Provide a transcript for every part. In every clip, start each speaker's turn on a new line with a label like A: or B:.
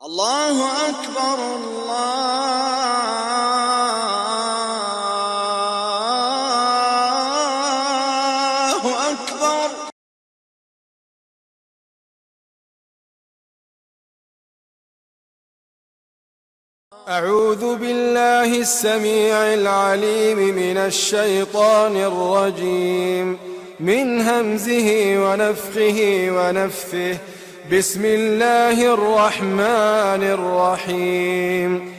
A: الله أكبر الله أكبر.
B: أعوذ بالله السميع العليم من الشيطان الرجيم من همزه ونفخه ونفثه. بسم الله الرحمن الرحيم.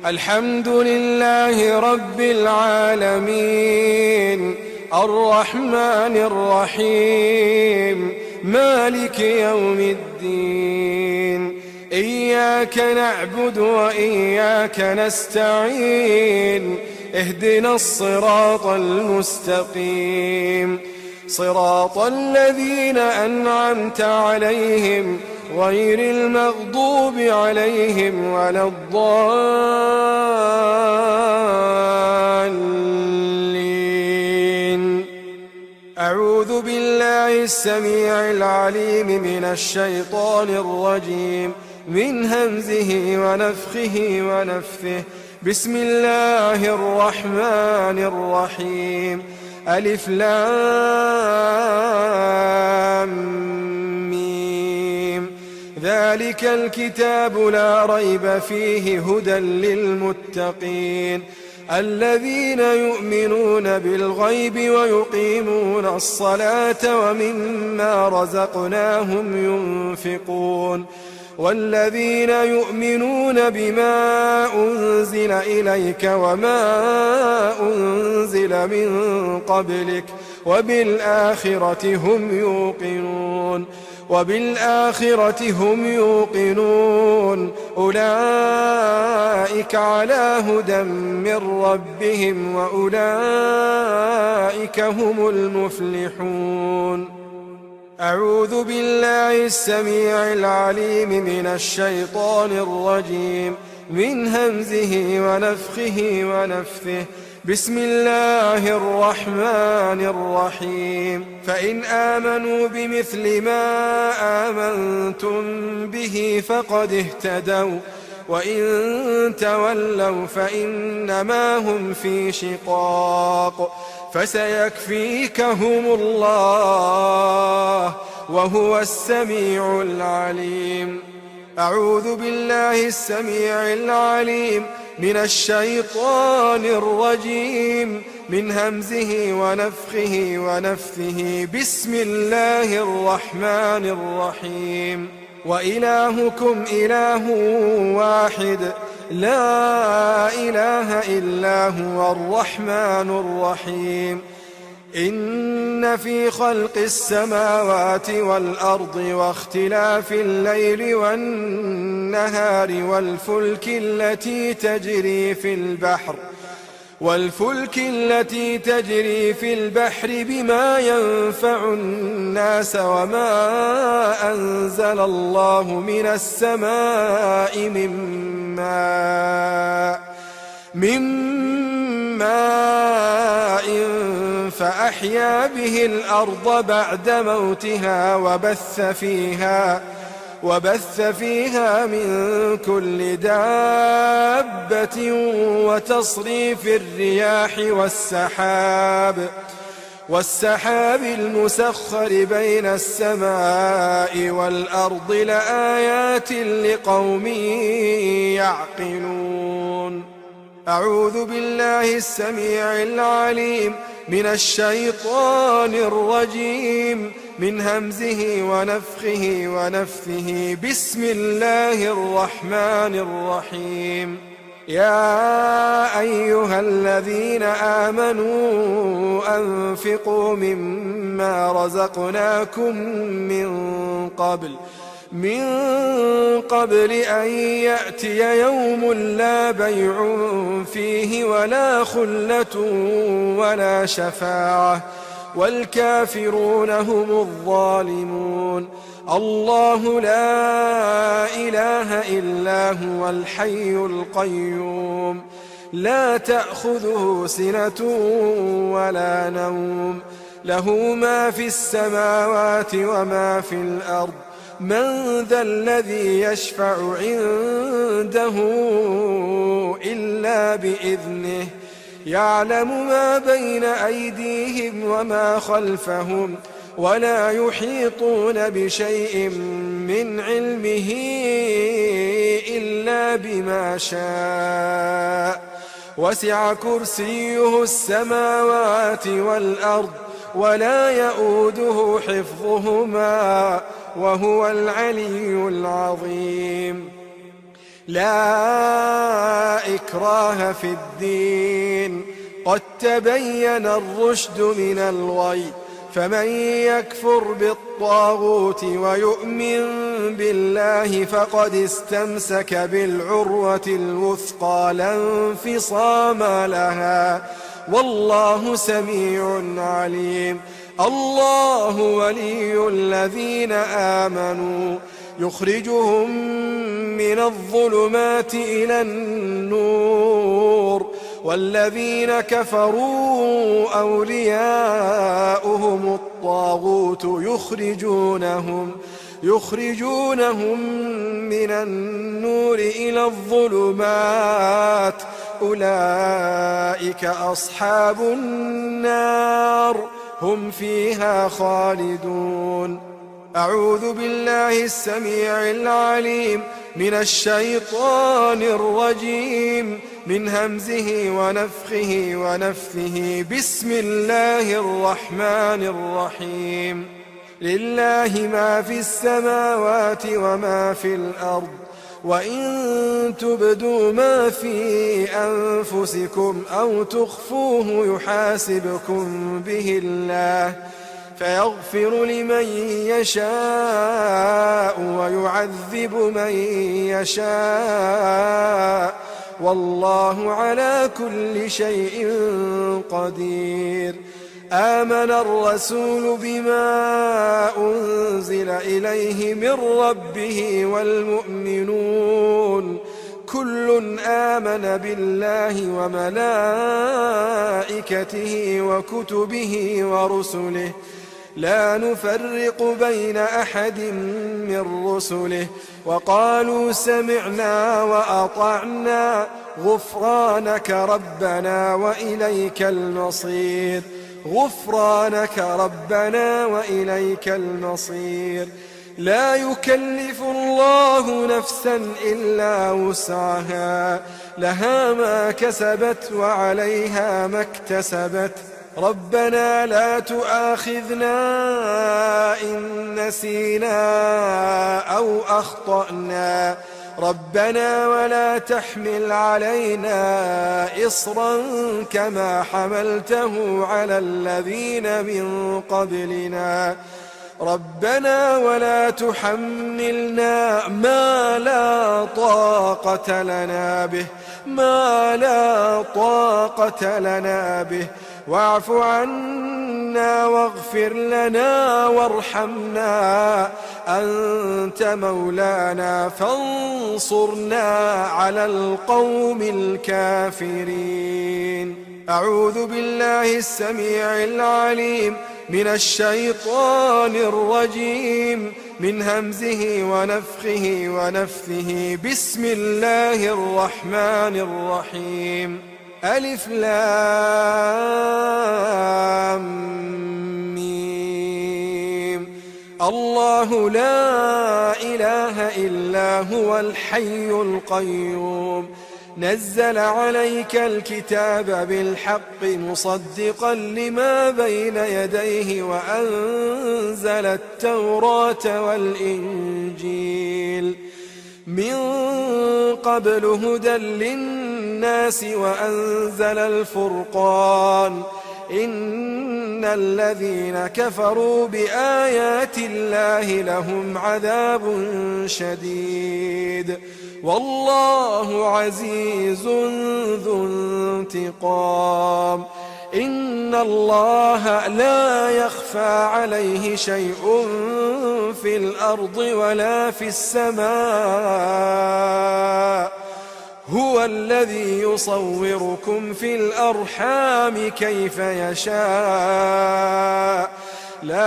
B: الحمد لله رب العالمين الرحمن الرحيم مالك يوم الدين. إياك نعبد وإياك نستعين. اهدنا الصراط المستقيم صراط الذين أنعمت عليهم غير المغضوب عليهم ولا الضالين. أعوذ بالله السميع العليم من الشيطان الرجيم من همزه ونفخه ونفثه. بسم الله الرحمن الرحيم. ألف لام ميم. ذلك الكتاب لا ريب فيه هدى للمتقين الذين يؤمنون بالغيب ويقيمون الصلاة ومما رزقناهم ينفقون والذين يؤمنون بما أنزل إليك وما أنزل من قبلك وبالآخرة هم يوقنون أولئك على هدى من ربهم وأولئك هم المفلحون. أعوذ بالله السميع العليم من الشيطان الرجيم من همزه ونفخه ونفثه. بسم الله الرحمن الرحيم. فإن آمنوا بمثل ما آمنتم به فقد اهتدوا وإن تولوا فإنما هم في شقاق فسيكفيكهم الله وهو السميع العليم. أعوذ بالله السميع العليم من الشيطان الرجيم من همزه ونفخه ونفثه. بسم الله الرحمن الرحيم. وإلهكم إله واحد لا إله إلا هو الرحمن الرحيم. إن في خلق السماوات والأرض واختلاف الليل والنهار والفلك التي تجري في البحر بما ينفع الناس وما أنزل الله من السماء من ماء فأحيا به الأرض بعد موتها وبث فيها من كل دابة وتصريف الرياح والسحاب المسخر بين السماء والأرض لآيات لقوم يعقلون. أعوذ بالله السميع العليم من الشيطان الرجيم من همزه ونفخه ونفثه. بسم الله الرحمن الرحيم. يا أيها الذين آمنوا أنفقوا مما رزقناكم من قبل أن يأتي يوم لا بيع فيه ولا خلة ولا شفاعة والكافرون هم الظالمون. الله لا إله إلا هو الحي القيوم لا تأخذه سنة ولا نوم له ما في السماوات وما في الأرض من ذا الذي يشفع عنده إلا بإذنه يعلم ما بين أيديهم وما خلفهم ولا يحيطون بشيء من علمه إلا بما شاء وسع كرسيه السماوات والأرض ولا يؤوده حفظهما وهو العلي العظيم. لا إكراه في الدين قد تبين الرشد من الغي فمن يكفر بالطاغوت ويؤمن بالله فقد استمسك بالعروة الوثقى لا انفصام لها والله سميع عليم. الله ولي الذين آمنوا يخرجهم من الظلمات إلى النور والذين كفروا أولياؤهم الطاغوت يخرجونهم من النور إلى الظلمات أولئك أصحاب النار هم فيها خالدون. أعوذ بالله السميع العليم من الشيطان الرجيم من همزه ونفثه بسم الله الرحمن الرحيم. لله ما في السماوات وما في الأرض وإن تبدوا ما في أنفسكم أو تخفوه يحاسبكم به الله فيغفر لمن يشاء ويعذب من يشاء والله على كل شيء قدير. آمن الرسول بما أنزل إليه من ربه والمؤمنون كل آمن بالله وملائكته وكتبه ورسله لا نفرق بين أحد من رسله وقالوا سمعنا وأطعنا غفرانك ربنا وإليك المصير. غفرانك ربنا وإليك المصير. لا يكلف الله نفسا إلا وسعها لها ما كسبت وعليها ما اكتسبت ربنا لا تؤاخذنا إن نسينا أو أخطأنا ربنا ولا تحمل علينا إصرا كما حملته على الذين من قبلنا ربنا ولا تحملنا ما لا طاقة لنا به واعف عنا واغفر لنا وارحمنا أنت مولانا فانصرنا على القوم الكافرين. أعوذ بالله السميع العليم من الشيطان الرجيم من همزه ونفثه بسم الله الرحمن الرحيم. ألف لام ميم. الله لا إله إلا هو الحي القيوم نزل عليك الكتاب بالحق مصدقا لما بين يديه وأنزل التوراة والإنجيل من قبل هدى للناس وأنزل الفرقان إن الذين كفروا بآيات الله لهم عذاب شديد والله عزيز ذو انتقام. إن الله لا يخفى عليه شيء في الأرض ولا في السماء هو الذي يصوركم في الأرحام كيف يشاء لا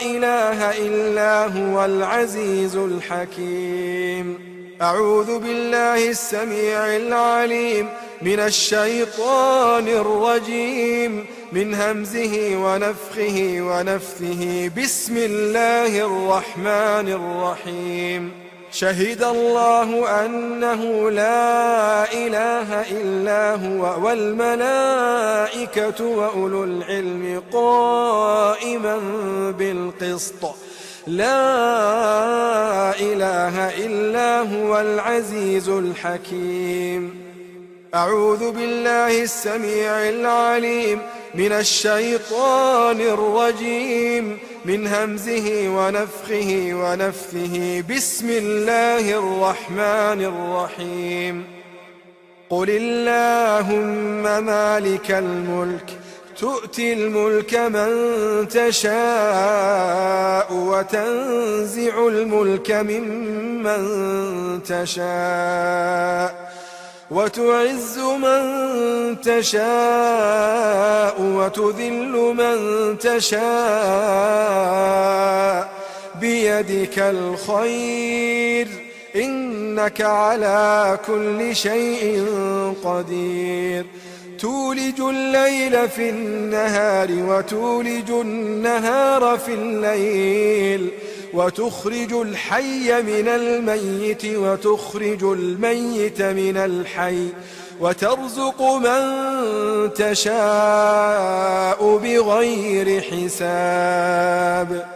B: إله إلا هو العزيز الحكيم. أعوذ بالله السميع العليم من الشيطان الرجيم من همزه ونفخه ونفثه. بسم الله الرحمن الرحيم. شهد الله أنه لا إله إلا هو والملائكة وأولو العلم قائما بالقسط. لا إله إلا هو العزيز الحكيم. أعوذ بالله السميع العليم من الشيطان الرجيم من همزه ونفخه ونفثه. بسم الله الرحمن الرحيم. قل اللهم مالك الملك تؤتي الملك من تشاء وتنزع الملك ممن تشاء وتعز من تشاء وتذل من تشاء بيدك الخير إنك على كل شيء قدير. تولج الليل في النهار وتولج النهار في الليل وتخرج الحي من الميت وتخرج الميت من الحي وترزق من تشاء بغير حساب.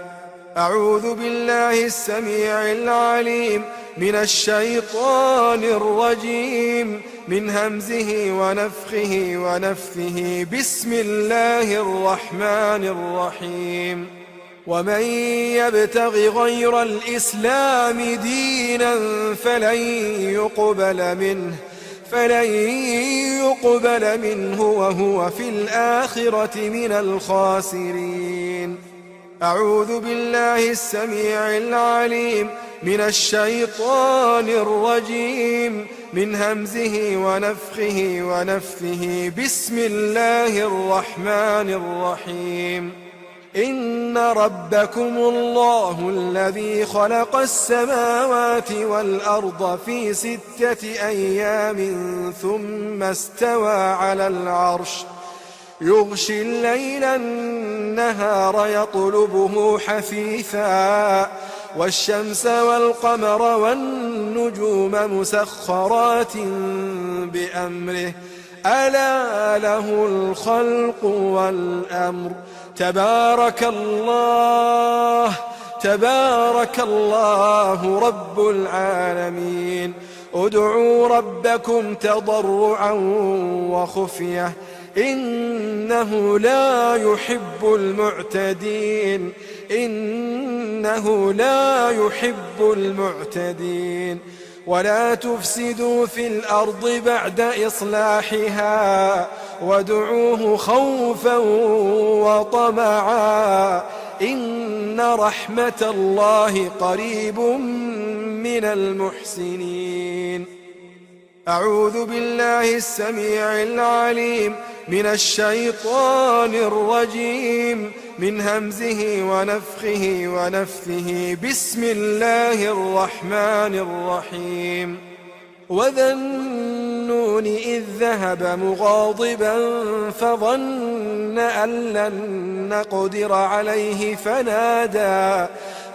B: أعوذ بالله السميع العليم من الشيطان الرجيم من همزه ونفخه ونفثه. بسم الله الرحمن الرحيم. ومن يبتغ غير الإسلام دينا فلن يقبل منه وهو في الآخرة من الخاسرين. أعوذ بالله السميع العليم من الشيطان الرجيم من همزه ونفخه ونفثه. بسم الله الرحمن الرحيم. إن ربكم الله الذي خلق السماوات والأرض في 6 أيام ثم استوى على العرش يغشي الليل النهار يطلبه حثيثا والشمس والقمر والنجوم مسخرات بأمره ألا له الخلق والأمر. تبارك الله رب العالمين. ادعوا ربكم تضرعا وخفية إنه لا يحب المعتدين. ولا تفسدوا في الأرض بعد إصلاحها وادعوه خوفا وطمعا إن رحمة الله قريب من المحسنين. أعوذ بالله السميع العليم من الشيطان الرجيم من همزه ونفخه ونفثه. بسم الله الرحمن الرحيم. وذا النون إذ ذهب مغاضبا فظن أن لن نقدر عليه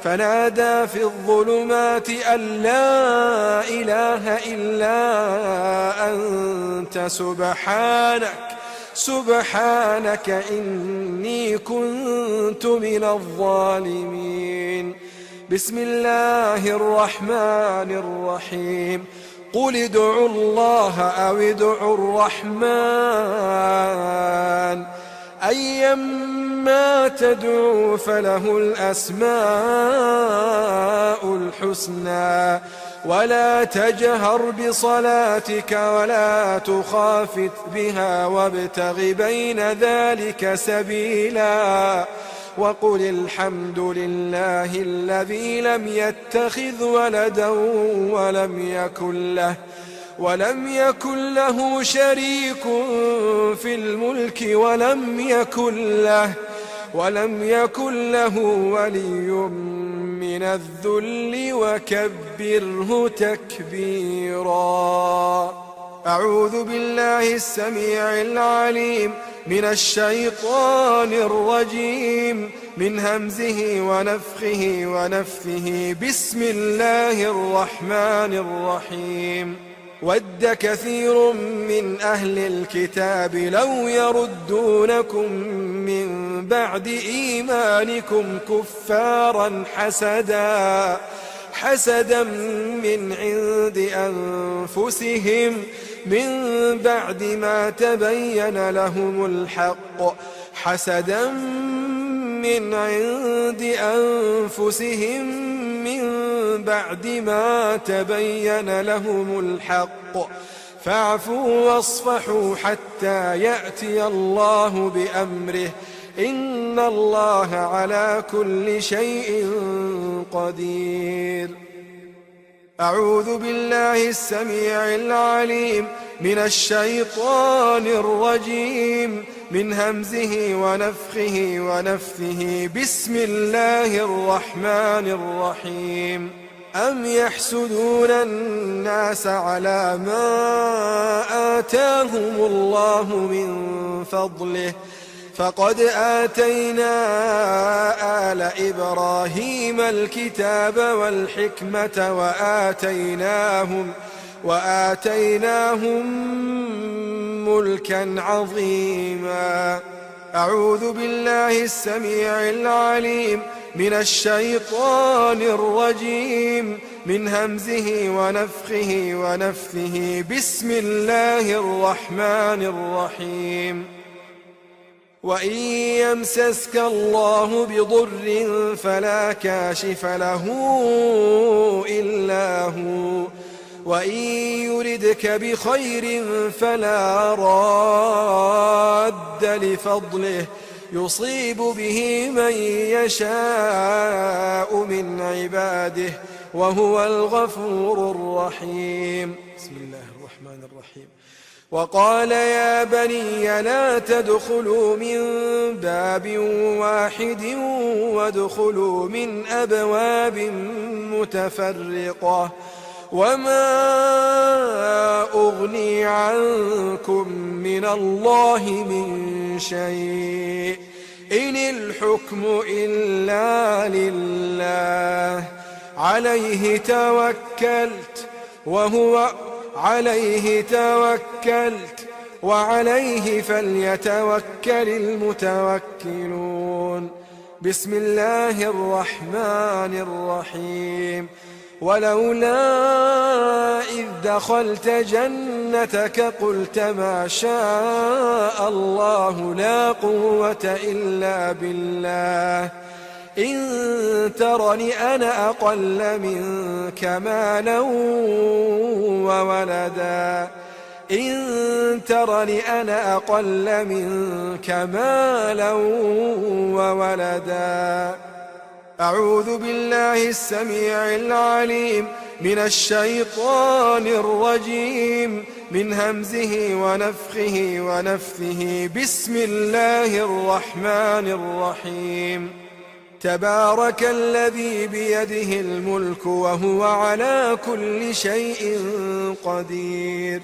B: فنادى في الظلمات أن لا إله إلا أنت سبحانك إني كنت من الظالمين. بسم الله الرحمن الرحيم. قل ادعوا الله أو ادعوا الرحمن أيما تدعوا فله الأسماء الحسنى ولا تجهر بصلاتك ولا تخافت بها وابتغ بين ذلك سبيلا وقل الحمد لله الذي لم يتخذ ولدا ولم يكن له شريك في الملك ولم يكن له ولي من الذل وكبره تكبيرا. أعوذ بالله السميع العليم من الشيطان الرجيم من همزه ونفخه ونفثه. بسم الله الرحمن الرحيم. ود كثير من أهل الكتاب لو يردونكم من بعد إيمانكم كفارا حسدا من عند أنفسهم من بعد ما تبين لهم الحق من عند أنفسهم من بعد ما تبين لهم الحق فاعفوا واصفحوا حتى يأتي الله بأمره إن الله على كل شيء قدير. أعوذ بالله السميع العليم من الشيطان الرجيم من همزه ونفخه ونفثه. بسم الله الرحمن الرحيم. أم يحسدون الناس على ما آتاهم الله من فضله فقد آتينا آل إبراهيم الكتاب والحكمة وآتيناهم ملكا عظيما. أعوذ بالله السميع العليم من الشيطان الرجيم من همزه ونفخه ونفثه. بسم الله الرحمن الرحيم. وإن يمسسك الله بضر فلا كاشف له إلا هو وإن يردك بخير فلا راد لفضله يصيب به من يشاء من عباده وهو الغفور الرحيم. بسم الله الرحمن الرحيم. وقال يا بني لا تدخلوا من باب واحد وادخلوا من أبواب متفرقة وما أغني عنكم من الله من شيء إن الحكم إلا لله عليه توكلت وعليه فليتوكل المتوكلون. بسم الله الرحمن الرحيم. ولولا إذ دخلت جنتك قلت ما شاء الله لا قوة إلا بالله إن ترني أنا أقل منك مالا وولدا أعوذ بالله السميع العليم من الشيطان الرجيم من همزه ونفخه ونفثه. بسم الله الرحمن الرحيم. تبارك الذي بيده الملك وهو على كل شيء قدير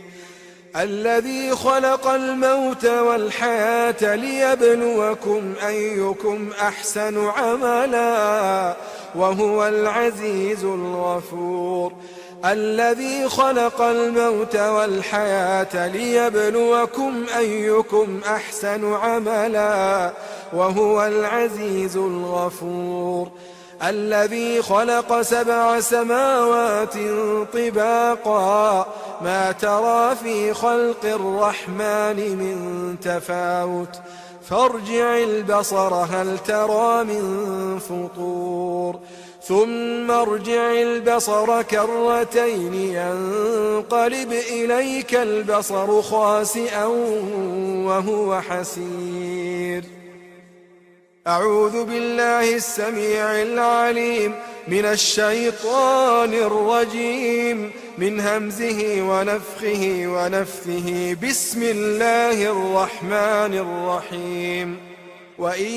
B: الذي خلق الموت والحياة ليبلوكم أيكم أحسن عملا وهو العزيز الغفور. الذي خلق الموت والحياة ليبلوكم أيكم أحسن عملا وهو العزيز الغفور. الذي خلق 7 سماوات طباقا ما ترى في خلق الرحمن من تفاوت فارجع البصر هل ترى من فطور ثم ارجع البصر كرتين ينقلب إليك البصر خاسئا وهو حسير. أعوذ بالله السميع العليم من الشيطان الرجيم من همزه ونفخه ونفثه. بسم الله الرحمن الرحيم. وإن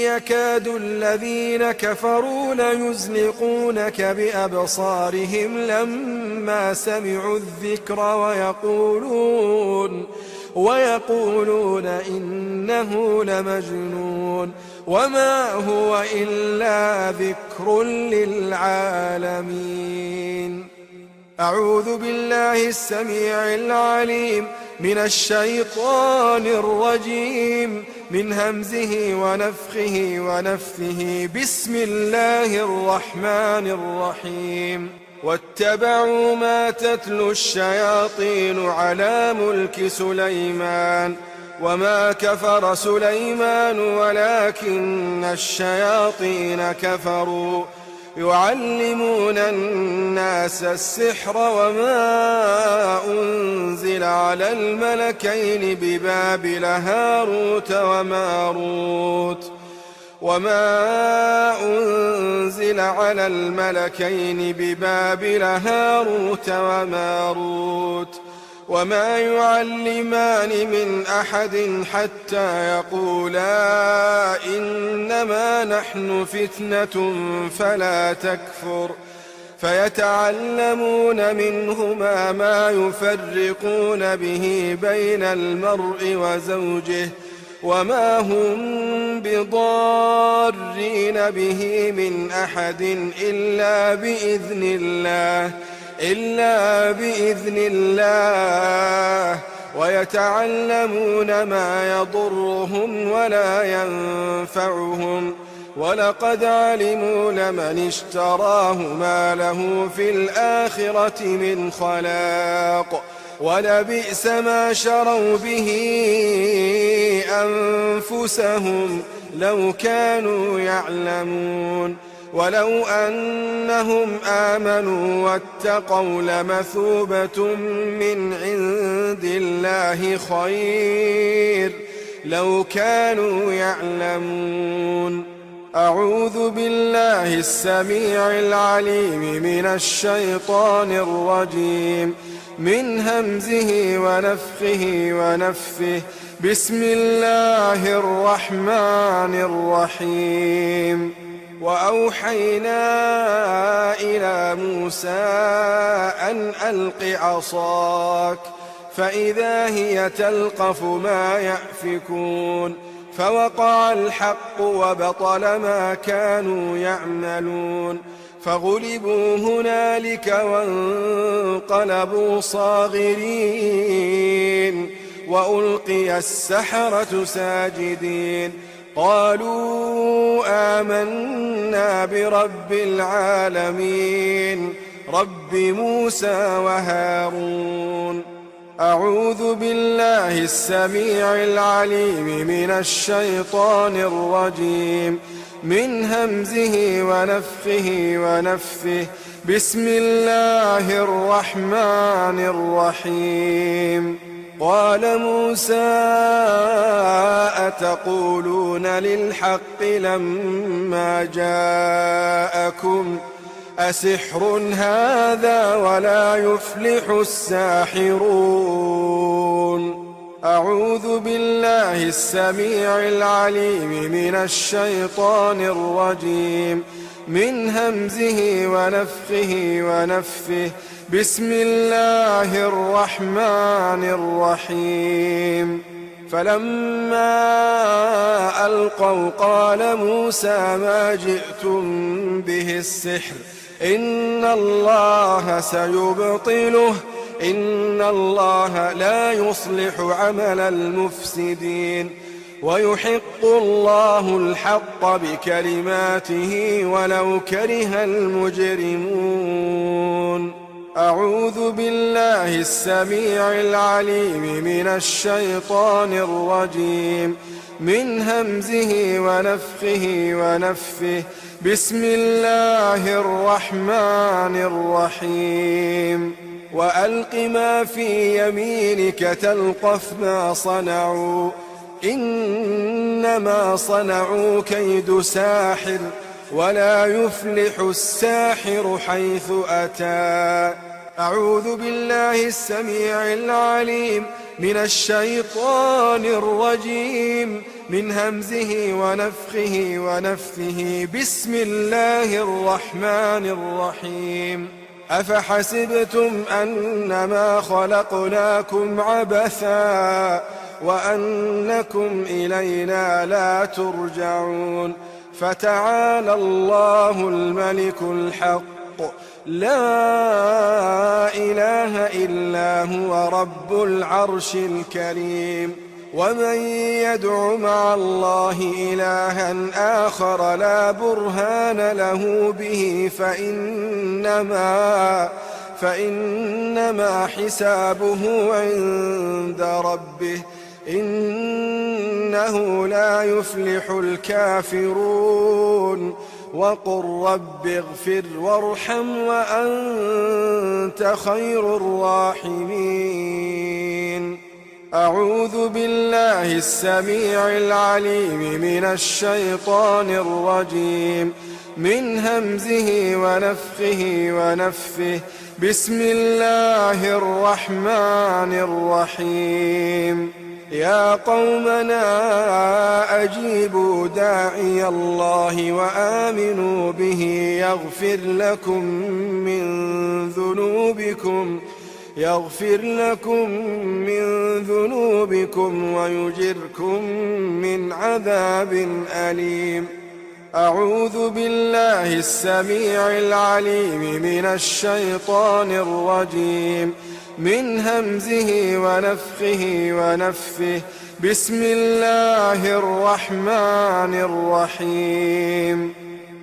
B: يكاد الذين كفروا ليزلقونك بأبصارهم لما سمعوا الذكر ويقولون إنه لمجنون وما هو إلا ذكر للعالمين. أعوذ بالله السميع العليم من الشيطان الرجيم من همزه ونفثه بسم الله الرحمن الرحيم. واتبعوا ما تتلو الشياطين على ملك سليمان وما كفر سليمان ولكن الشياطين كفروا يعلمون الناس السحر وما أنزل على الملكين ببابل هاروت وماروت وما يعلمان من أحد حتى يقولا إنما نحن فتنة فلا تكفر فيتعلمون منهما ما يفرقون به بين المرء وزوجه وما هم بضارين به من أحد إلا بإذن الله ويتعلمون ما يضرهم ولا ينفعهم ولقد علموا لمن اشتراه ما له في الآخرة من خلاق ولبئس ما شروا به أنفسهم لو كانوا يعلمون ولو أنهم آمنوا واتقوا لمثوبة من عند الله خير لو كانوا يعلمون. أعوذ بالله السميع العليم من الشيطان الرجيم من همزه ونفثه بسم الله الرحمن الرحيم. وأوحينا إلى موسى أن ألق عصاك فإذا هي تلقف ما يأفكون فوقع الحق وبطل ما كانوا يعملون فغلبوا هنالك وانقلبوا صاغرين وألقي السحرة ساجدين قالوا آمنا برب العالمين رب موسى وهارون. أعوذ بالله السميع العليم من الشيطان الرجيم من همزه ونفثه بسم الله الرحمن الرحيم. قال موسى أتقولون للحق لما جاءكم أسحر هذا ولا يفلح الساحرون. أعوذ بالله السميع العليم من الشيطان الرجيم من همزه ونفثه بسم الله الرحمن الرحيم. فلما ألقوا قال موسى ما جئتم به السحر إن الله سيبطله إن الله لا يصلح عمل المفسدين ويحق الله الحق بكلماته ولو كره المجرمون. أعوذ بالله السميع العليم من الشيطان الرجيم من همزه ونفثه بسم الله الرحمن الرحيم. وألق ما في يمينك تلقف ما صنعوا إنما صنعوا كيد ساحر ولا يفلح الساحر حيث أتى. أعوذ بالله السميع العليم من الشيطان الرجيم من همزه ونفخه ونفثه. بسم الله الرحمن الرحيم. أفحسبتم أنما خلقناكم عبثا وأنكم إلينا لا ترجعون. فتعالى الله الملك الحق لا إله إلا هو رب العرش الكريم. ومن يدع مع الله إلها آخر لا برهان له به فإنما حسابه عند ربه إنه لا يفلح الكافرون. وقل رب اغفر وارحم وأنت خير الراحمين. أعوذ بالله السميع العليم من الشيطان الرجيم من همزه ونفخه ونفثه. بسم الله الرحمن الرحيم. يا قومنا أجيبوا داعي الله وآمنوا به يغفر لكم من ذنوبكم ويجركم من عذاب أليم. أعوذ بالله السميع العليم من الشيطان الرجيم من همزه ونفخه ونفثه. بسم الله الرحمن الرحيم.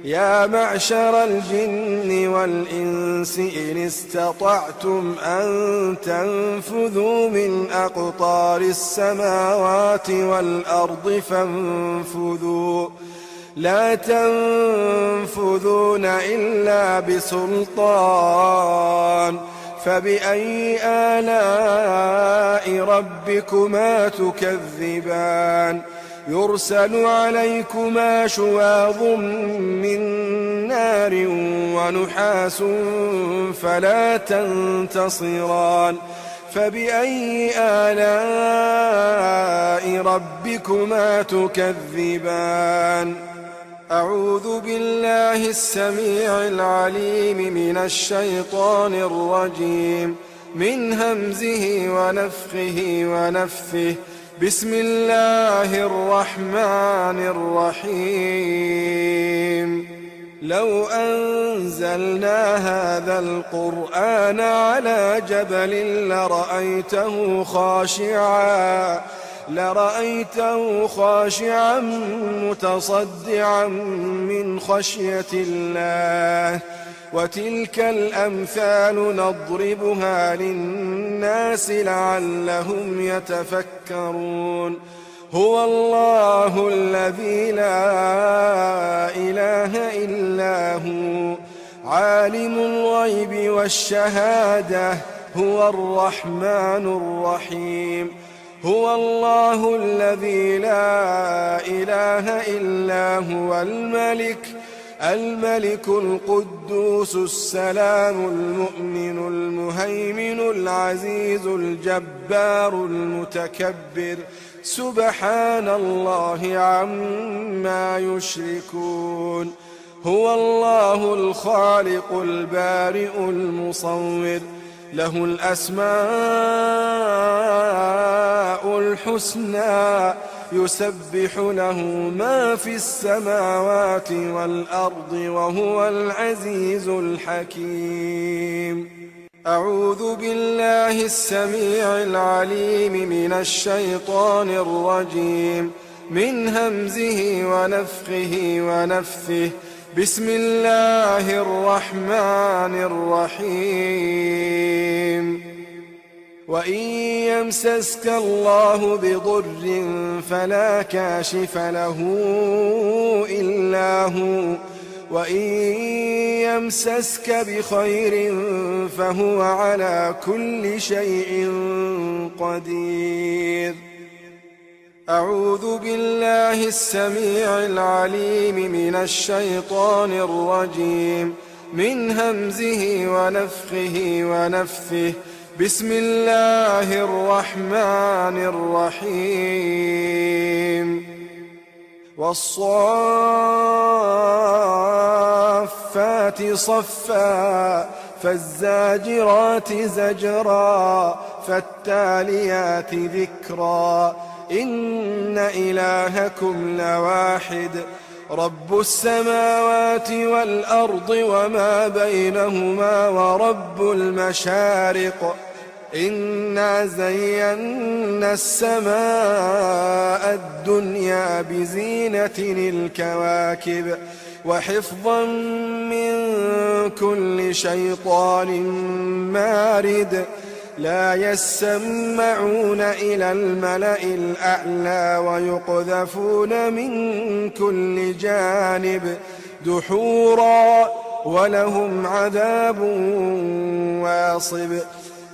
B: يا معشر الجن والإنس إن استطعتم أن تنفذوا من أقطار السماوات والأرض فانفذوا لا تنفذون إلا بسلطان. فبأي آلاء ربكما تكذبان؟ يرسل عليكما شواظ من نار ونحاس فلا تنتصران. فبأي آلاء ربكما تكذبان؟ أعوذ بالله السميع العليم من الشيطان الرجيم من همزه ونفخه ونفثه. بسم الله الرحمن الرحيم. لو أنزلنا هذا القرآن على جبل لرأيته خاشعا متصدعا من خشية الله. وتلك الأمثال نضربها للناس لعلهم يتفكرون. هو الله الذي لا إله إلا هو عالم الغيب والشهادة هو الرحمن الرحيم. هو الله الذي لا إله إلا هو الملك القدوس السلام المؤمن المهيمن العزيز الجبار المتكبر. سبحان الله عما يشركون. هو الله الخالق البارئ المصور له الأسماء الحسنى يسبح له ما في السماوات والأرض وهو العزيز الحكيم. أعوذ بالله السميع العليم من الشيطان الرجيم من همزه ونفخه ونفثه. بسم الله الرحمن الرحيم. وإن يمسسك الله بضر فلا كاشف له إلا هو وإن يمسسك بخير فهو على كل شيء قدير. أعوذ بالله السميع العليم من الشيطان الرجيم من همزه ونفخه ونفثه. بسم الله الرحمن الرحيم. والصافات صفا فالزاجرات زجرا فالتاليات ذكرا إن إلهكم لواحد رب السماوات والأرض وما بينهما ورب المشارق إنا زينا السماء الدنيا بزينة الكواكب وحفظا من كل شيطان مارد لا يسمعون إلى الملأ الأعلى ويقذفون من كل جانب دحورا ولهم عذاب واصب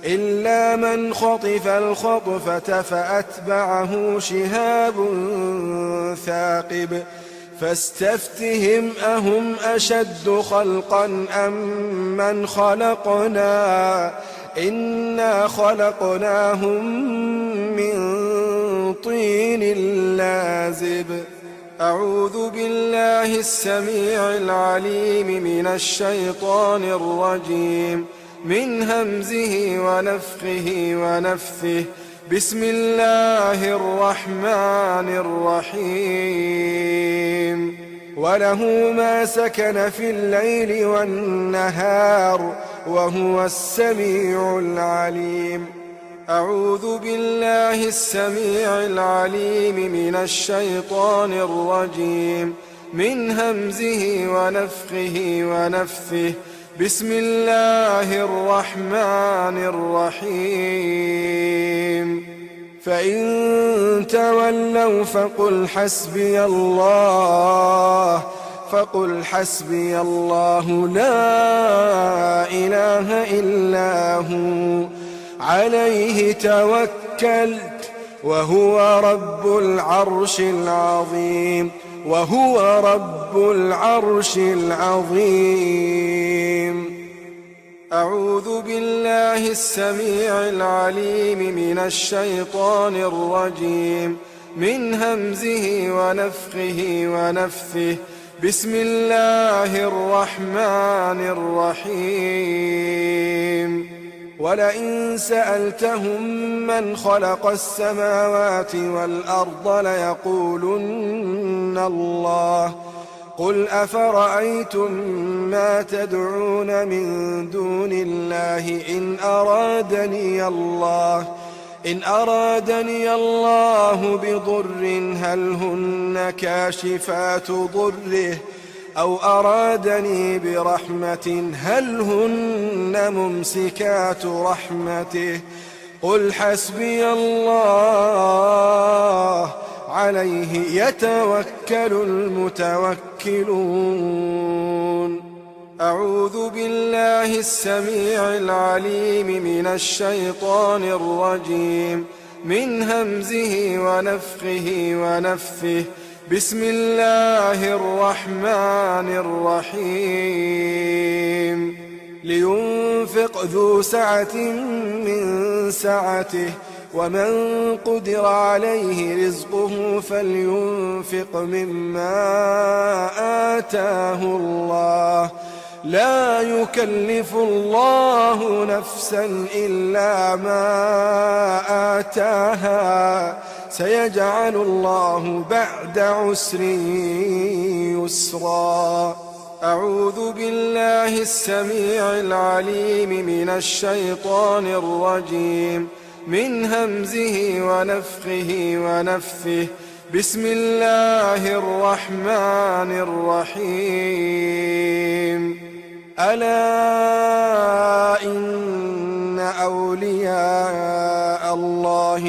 B: إلا من خطف الخطفة فأتبعه شهاب ثاقب فاستفتهم أهم أشد خلقا أم من خلقنا إنا خلقناهم من طين لازب أعوذ بالله السميع العليم من الشيطان الرجيم من همزه ونفخه ونفثه بسم الله الرحمن الرحيم وله ما سكن في الليل والنهار وهو السميع العليم أعوذ بالله السميع العليم من الشيطان الرجيم من همزه ونفخه ونفثه بسم الله الرحمن الرحيم فإن تولوا فقل حسبي الله لا إله إلا هو عليه توكلت وهو رب العرش العظيم أعوذ بالله السميع العليم من الشيطان الرجيم من همزه ونفخه ونفثه بسم الله الرحمن الرحيم ولئن سألتهم من خلق السماوات والأرض ليقولن الله قل أفرأيتم ما تدعون من دون الله إن أرادني الله بضر هل هن كاشفات ضره أو أرادني برحمة هل هن ممسكات رحمته قل حسبي الله عليه يتوكل المتوكلون أعوذ بالله السميع العليم من الشيطان الرجيم من همزه ونفخه ونفثه بسم الله الرحمن الرحيم لينفق ذو سعة من سعته ومن قدر عليه رزقه فلينفق مما آتاه الله لا يكلف الله نفسا إلا ما آتاها سيجعل الله بعد عسر يسرا أعوذ بالله السميع العليم من الشيطان الرجيم من همزه ونفخه ونفثه بسم الله الرحمن الرحيم ألا إن أولياء الله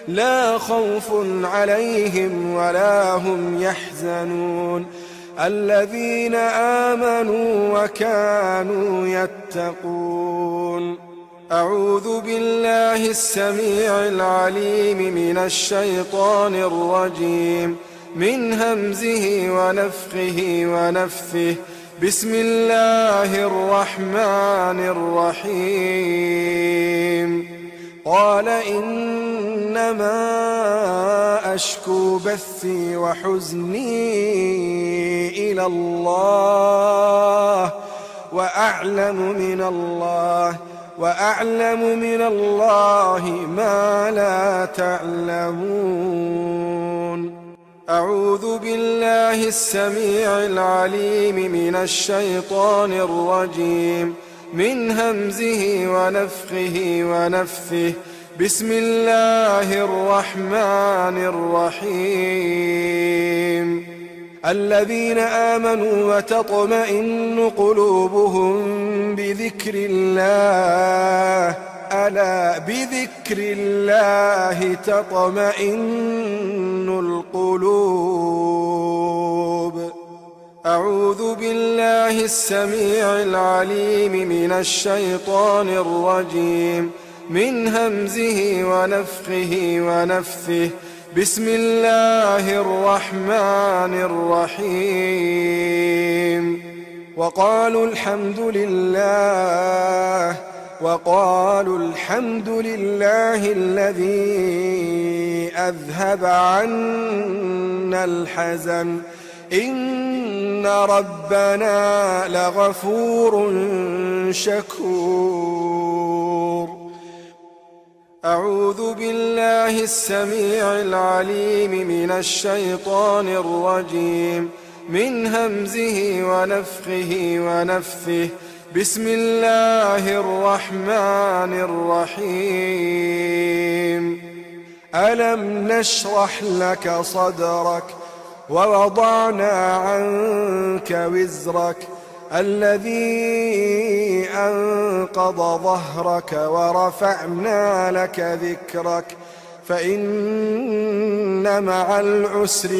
B: لا خوف عليهم ولا هم يحزنون الذين آمنوا وكانوا يتقون أعوذ بالله السميع العليم من الشيطان الرجيم من همزه ونفخه ونفثه بسم الله الرحمن الرحيم قال إنما أشكو بثي وحزني إلى الله وأعلم من الله ما لا تعلمون. أعوذ بالله السميع العليم من الشيطان الرجيم من همزه ونفخه ونفثه. بسم الله الرحمن الرحيم. الذين آمنوا وتطمئن قلوبهم بذكر الله ألا بذكر الله تطمئن القلوب. أعوذ بالله السميع العليم من الشيطان الرجيم من همزه ونفخه ونفثه. بسم الله الرحمن الرحيم. وقالوا الحمد لله الذي أذهب عنا الحزن إن ربنا لغفور شكور. أعوذ بالله السميع العليم من الشيطان الرجيم من همزه ونفخه ونفثه. بسم الله الرحمن الرحيم. ألم نشرح لك صدرك ووضعنا عنك وزرك الذي أنقض ظهرك ورفعنا لك ذكرك فإن مع العسر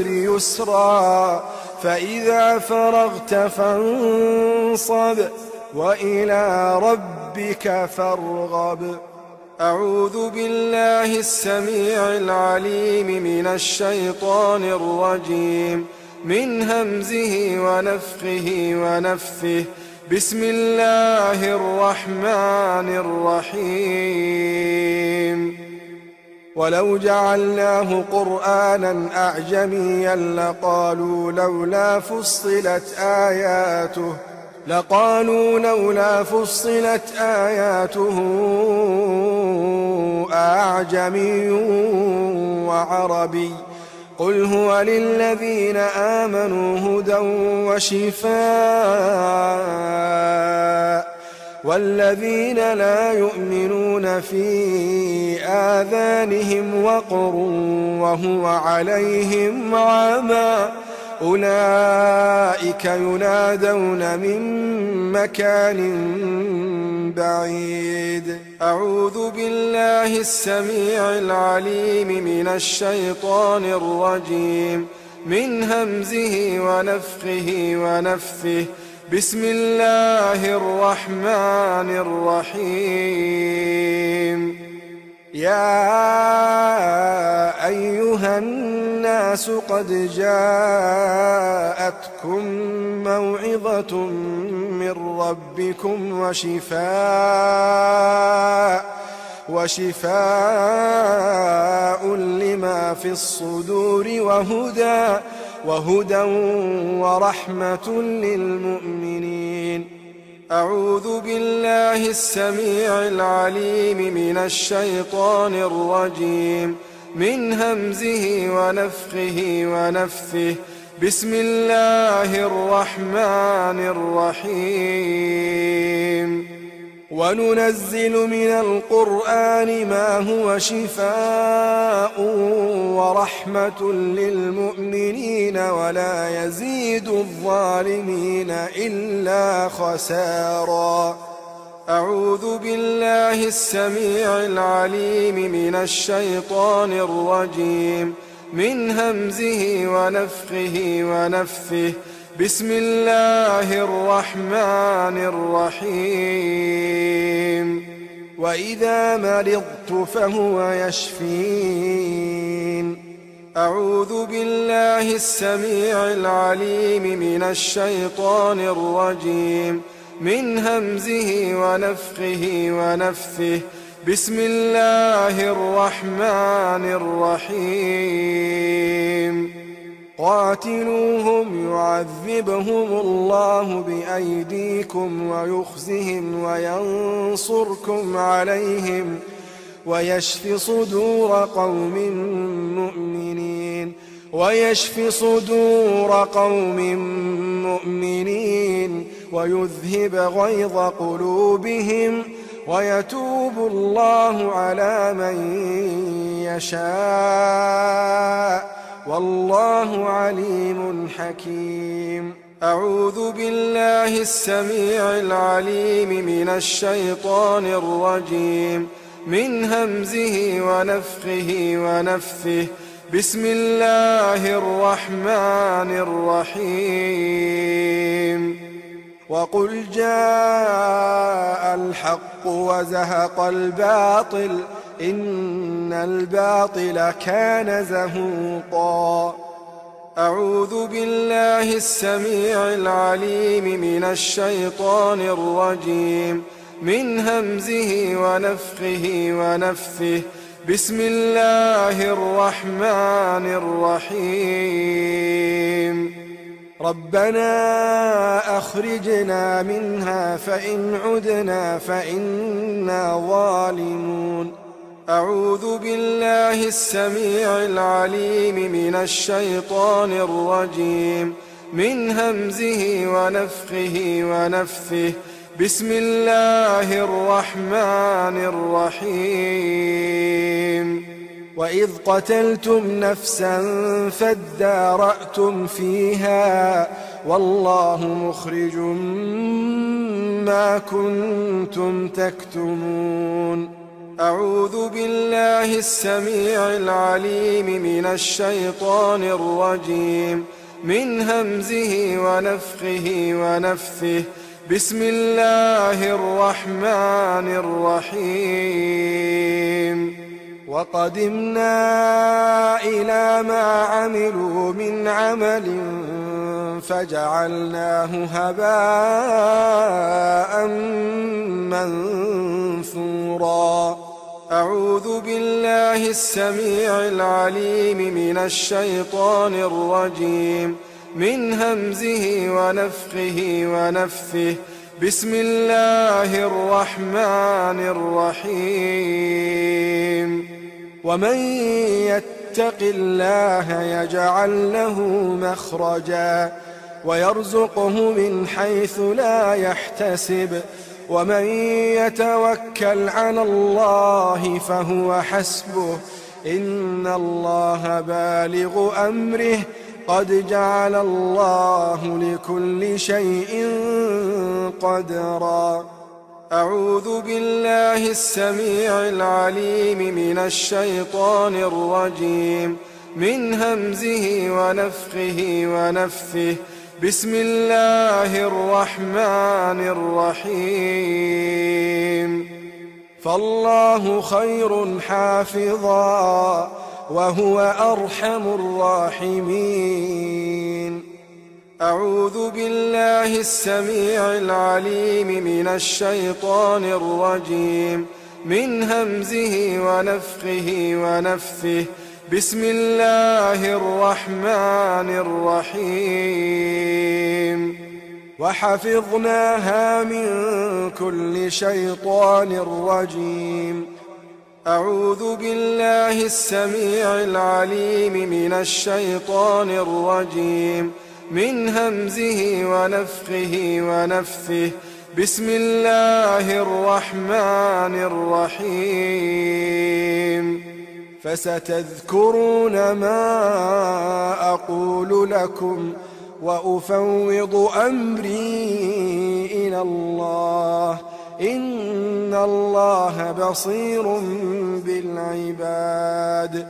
B: يسرا فإذا فرغت فانصب وإلى ربك فارغب. أعوذ بالله السميع العليم من الشيطان الرجيم من همزه ونفخه ونفثه. بسم الله الرحمن الرحيم. ولو جعلناه قرآنا أعجميا لقالوا لولا فصلت آياته أعجمي وعربي قل هو للذين آمنوا هدى وشفاء والذين لا يؤمنون في آذانهم وقر وهو عليهم عمى أولئك ينادون من مكان بعيد. أعوذ بالله السميع العليم من الشيطان الرجيم من همزه ونفخه ونفثه. بسم الله الرحمن الرحيم. يا أيها الناس قد جاءتكم موعظة من ربكم وشفاء لما في الصدور وهدى ورحمة للمؤمنين. أعوذ بالله السميع العليم من الشيطان الرجيم من همزه ونفخه ونفثه. بسم الله الرحمن الرحيم. وننزل من القرآن ما هو شفاء ورحمة للمؤمنين ولا يزيد الظالمين إلا خسارا. أعوذ بالله السميع العليم من الشيطان الرجيم من همزه ونفخه ونفثه. بسم الله الرحمن الرحيم. وإذا مرضت فهو يشفين. أعوذ بالله السميع العليم من الشيطان الرجيم من همزه ونفخه ونفثه. بسم الله الرحمن الرحيم. قاتلوهم يعذبهم الله بأيديكم ويخزهم وينصركم عليهم ويشف صدور قوم مؤمنين ويذهب غيظ قلوبهم ويتوب الله على من يشاء والله عليم حكيم. أعوذ بالله السميع العليم من الشيطان الرجيم من همزه ونفخه ونفثه. بسم الله الرحمن الرحيم. وقل جاء الحق وزهق الباطل إن الباطل كان زهوقا. أعوذ بالله السميع العليم من الشيطان الرجيم من همزه ونفخه ونفثه. بسم الله الرحمن الرحيم. ربنا أخرجنا منها فإن عدنا فإنا ظالمون. أعوذ بالله السميع العليم من الشيطان الرجيم من همزه ونفخه ونفثه. بسم الله الرحمن الرحيم. وإذ قتلتم نفسا فادارأتم فيها والله مخرج ما كنتم تكتمون. أعوذ بالله السميع العليم من الشيطان الرجيم من همزه ونفخه ونفثه. بسم الله الرحمن الرحيم. وقدمنا إلى ما عملوا من عمل فجعلناه هباء منثورا. أعوذ بالله السميع العليم من الشيطان الرجيم من همزه ونفخه ونفثه. بسم الله الرحمن الرحيم. ومن يتق الله يجعل له مخرجا ويرزقه من حيث لا يحتسب ومن يتوكل على الله فهو حسبه إن الله بالغ أمره قد جعل الله لكل شيء قدرا. أعوذ بالله السميع العليم من الشيطان الرجيم من همزه ونفخه ونفثه. بسم الله الرحمن الرحيم. فالله خير حافظا وهو أرحم الراحمين. أعوذ بالله السميع العليم من الشيطان الرجيم من همزه ونفخه ونفثه. بسم الله الرحمن الرحيم. وحفظناها من كل شيطان رجيم. أعوذ بالله السميع العليم من الشيطان الرجيم من همزه ونفخه ونفثه. بسم الله الرحمن الرحيم. فستذكرون ما أقول لكم وأفوض أمري إلى الله إن الله بصير بالعباد.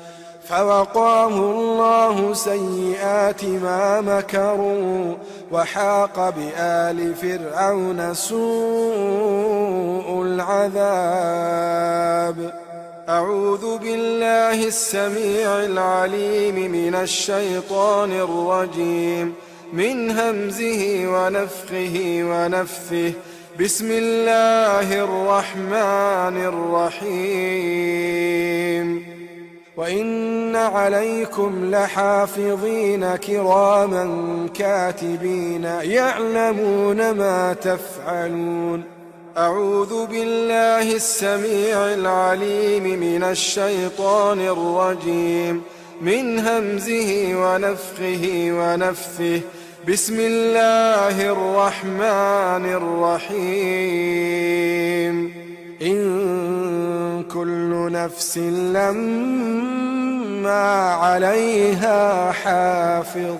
B: فوقاه الله سيئات ما مكروا وحاق بآل فرعون سوء العذاب. أعوذ بالله السميع العليم من الشيطان الرجيم من همزه ونفخه ونفثه. بسم الله الرحمن الرحيم وإن عليكم لحافظين كراما كاتبين يعلمون ما تفعلون أعوذ بالله السميع العليم من الشيطان الرجيم من همزه ونفخه ونفثه بسم الله الرحمن الرحيم إن كل نفس لما عليها حافظ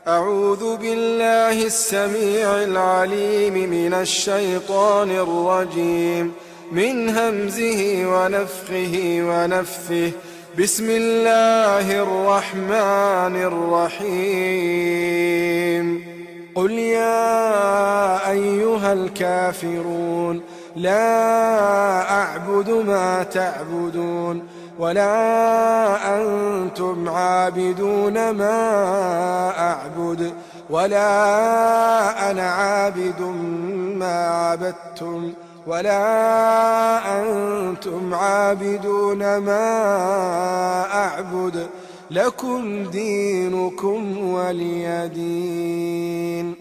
B: أعوذ بالله السميع العليم من الشيطان الرجيم من همزه ونفخه ونفثه بسم الله الرحمن الرحيم قل يا أيها الكافرون لا أعبد ما تعبدون ولا أنتم عابدون ما أعبد ولا أنا عابد ما عبدتم ولا أنتم عابدون ما أعبد لكم دينكم ولي دين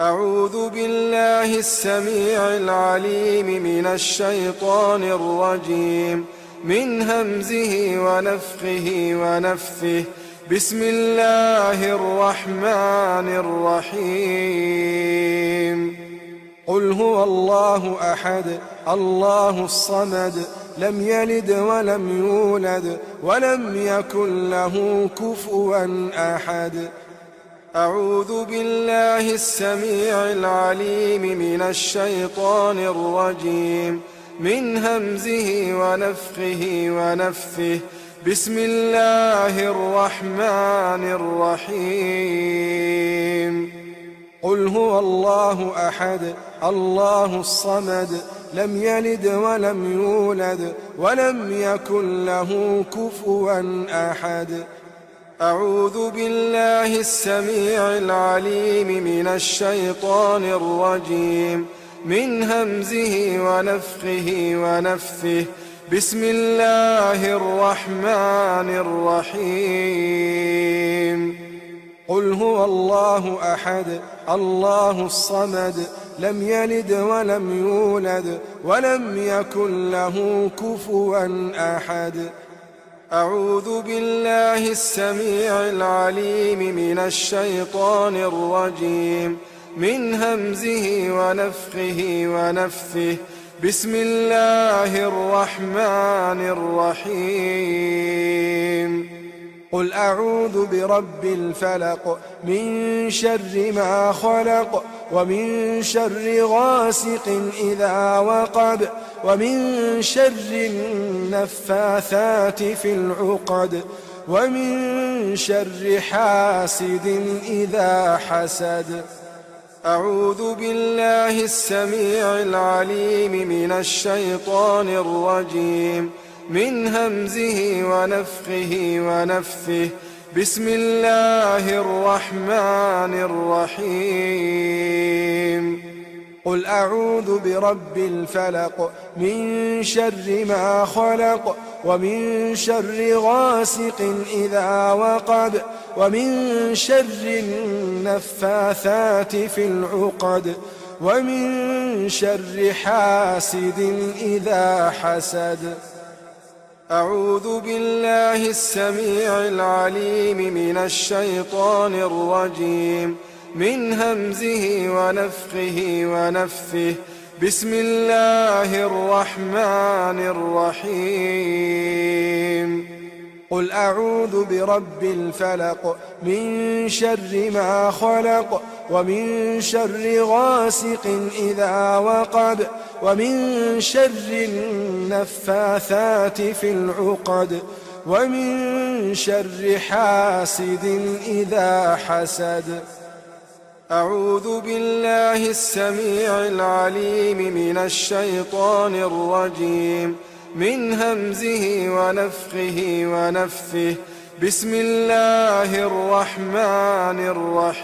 B: أعوذ بالله السميع العليم من الشيطان الرجيم من همزه ونفخه ونفثه بسم الله الرحمن الرحيم قل هو الله أحد الله الصمد لم يلد ولم يولد ولم يكن له كفوا أحد أعوذ بالله السميع العليم من الشيطان الرجيم من همزه ونفخه ونفثه بسم الله الرحمن الرحيم قل هو الله أحد الله الصمد لم يلد ولم يولد ولم يكن له كفوا أحد أعوذ بالله السميع العليم من الشيطان الرجيم من همزه ونفخه ونفثه بسم الله الرحمن الرحيم قل هو الله أحد الله الصمد لم يلد ولم يولد ولم يكن له كفوا أحد أعوذ بالله السميع العليم من الشيطان الرجيم من همزه ونفخه ونفثه بسم الله الرحمن الرحيم قل أعوذ برب الفلق من شر ما خلق ومن شر غاسق إذا وقب ومن شر النفاثات في العقد ومن شر حاسد إذا حسد أعوذ بالله السميع العليم من الشيطان الرجيم من همزه ونفخه ونفثه بسم الله الرحمن الرحيم قل أعوذ برب الفلق من شر ما خلق ومن شر غاسق إذا وقب ومن شر النفاثات في العقد ومن شر حاسد إذا حسد أعوذ بالله السميع العليم من الشيطان الرجيم من همزه ونفخه ونفثه بسم الله الرحمن الرحيم قل أعوذ برب الفلق من شر ما خلق ومن شر غاسق إذا وقب ومن شر النفاثات في العقد ومن شر حاسد إذا حسد أعوذ بالله السميع العليم من الشيطان الرجيم من همزه ونفخه ونفثه بسم الله الرحمن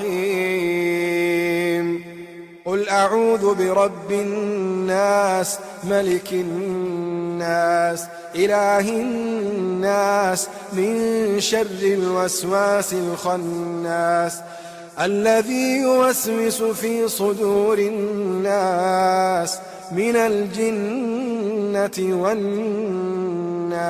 B: الرحيم قل أعوذ برب الناس ملك الناس إله الناس من شر الوسواس الخناس الذي يوسوس في صدور الناس من الجنة والناس.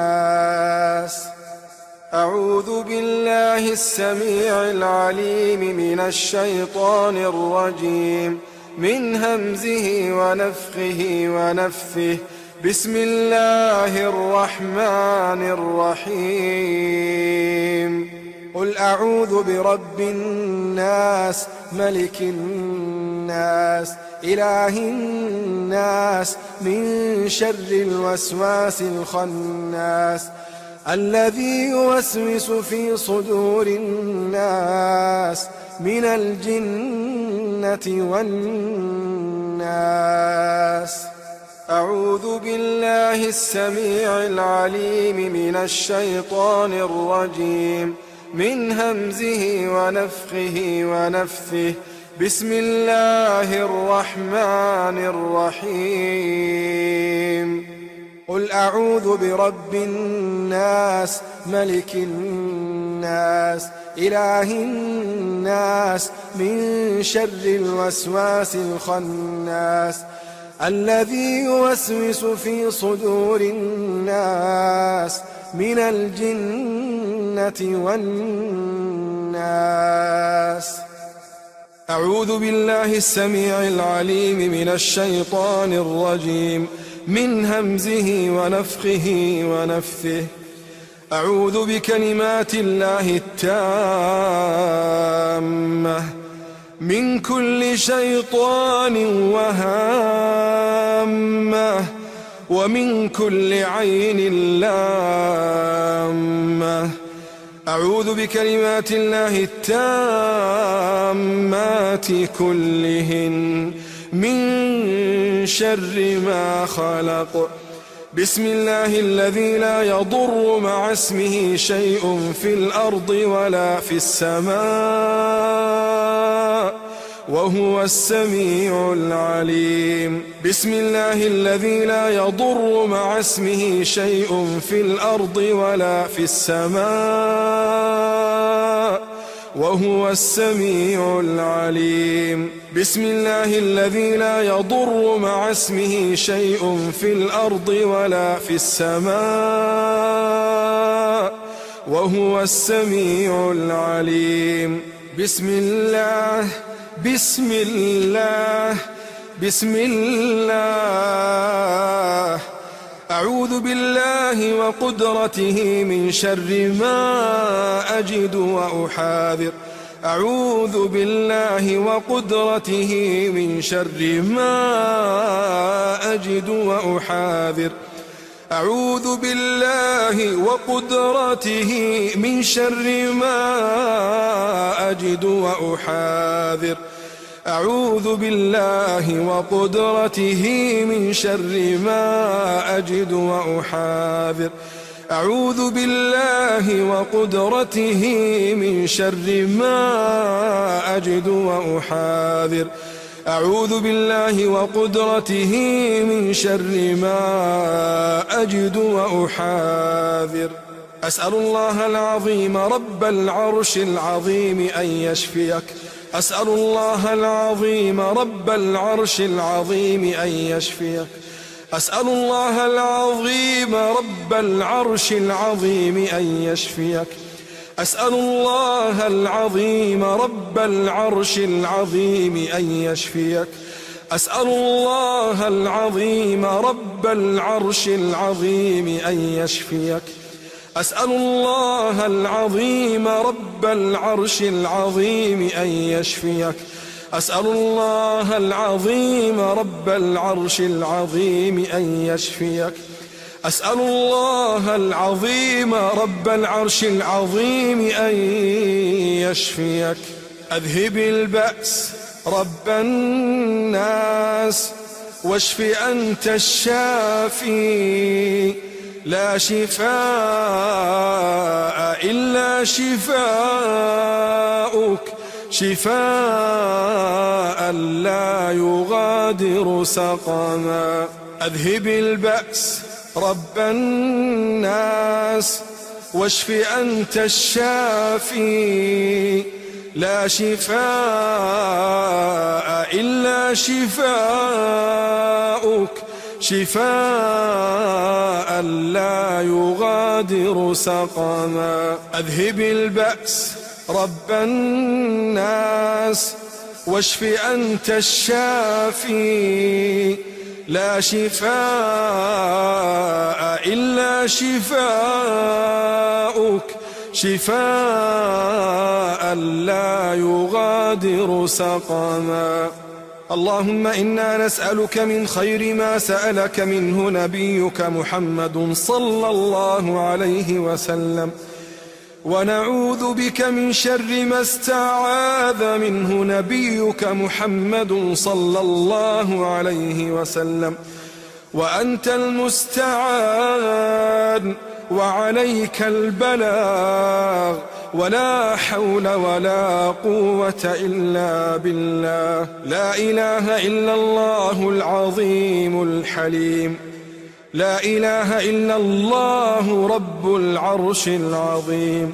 B: أعوذ بالله السميع العليم من الشيطان الرجيم من همزه ونفخه ونفثه. بسم الله الرحمن الرحيم. قل أعوذ برب الناس ملك الناس إله الناس من شر الوسواس الخناس الذي يوسوس في صدور الناس من الجنة والناس. أعوذ بالله السميع العليم من الشيطان الرجيم من همزه ونفخه ونفثه. بسم الله الرحمن الرحيم. قل أعوذ برب الناس ملك الناس إله الناس من شر الوسواس الخناس الذي يوسوس في صدور الناس من الجنة والناس. أعوذ بالله السميع العليم من الشيطان الرجيم من همزه ونفخه ونفثه. أعوذ بكلمات الله التامة من كل شيطان وهامة ومن كل عين لامة. أعوذ بكلمات الله التامات كلهن من شر ما خلق. بسم الله الذي لا يضر مع اسمه شيء في الأرض ولا في السماء وهو السميع العليم. بسم الله الذي لا يضر مع اسمه شيء في الأرض ولا في السماء وهو السميع العليم. بسم الله الذي لا يضر مع اسمه شيء في الأرض ولا في السماء وهو السميع العليم. بسم الله بسم الله بسم الله. أعوذ بالله وقدرته من شر ما أجد وأحاذر. أعوذ بالله وقدرته من شر ما أجد وأحاذر. أعوذ بالله وقدرته من شر ما أجد وأحاذر. أعوذ بالله وقدرته من شر ما أجد وأحاذر. أعوذ بالله وقدرته من شر ما أجد وأحاذر. أعوذ بالله وقدرته من شر ما أجد وأحاذر. أسأل الله العظيم رب العرش العظيم أن يشفيك. أسأل الله العظيم رب العرش العظيم أن يشفيك. أسأل الله العظيم رب العرش العظيم أن يشفيك. أسأل الله العظيم رب العرش العظيم أن يشفيك. أسأل الله العظيم رب العرش العظيم أن يشفيك. أسأل الله العظيم رب العرش العظيم أن يشفيك. أسأل الله العظيم رب العرش العظيم أن يشفيك. أسأل الله العظيم رب العرش العظيم أن يشفيك. أذهب البأس رب الناس واشف أنت الشافي. لا شفاء إلا شفاؤك شفاء لا يغادر سقما. أذهب البأس رب الناس واشف أنت الشافي، لا شفاء إلا شفاؤك، شفاء لا يغادر سقما. أذهب البأس رب الناس واشف أنت الشافي، لا شفاء إلا شفاؤك، شفاء لا يغادر سقما. اللهم إنا نسألك من خير ما سألك منه نبيك محمد صلى الله عليه وسلم، ونعوذ بك من شر ما استعاذ منه نبيك محمد صلى الله عليه وسلم، وأنت المستعان وعليك البلاغ، ولا حول ولا قوة إلا بالله. لا إله إلا الله العظيم الحليم، لا إله إلا الله رب العرش العظيم،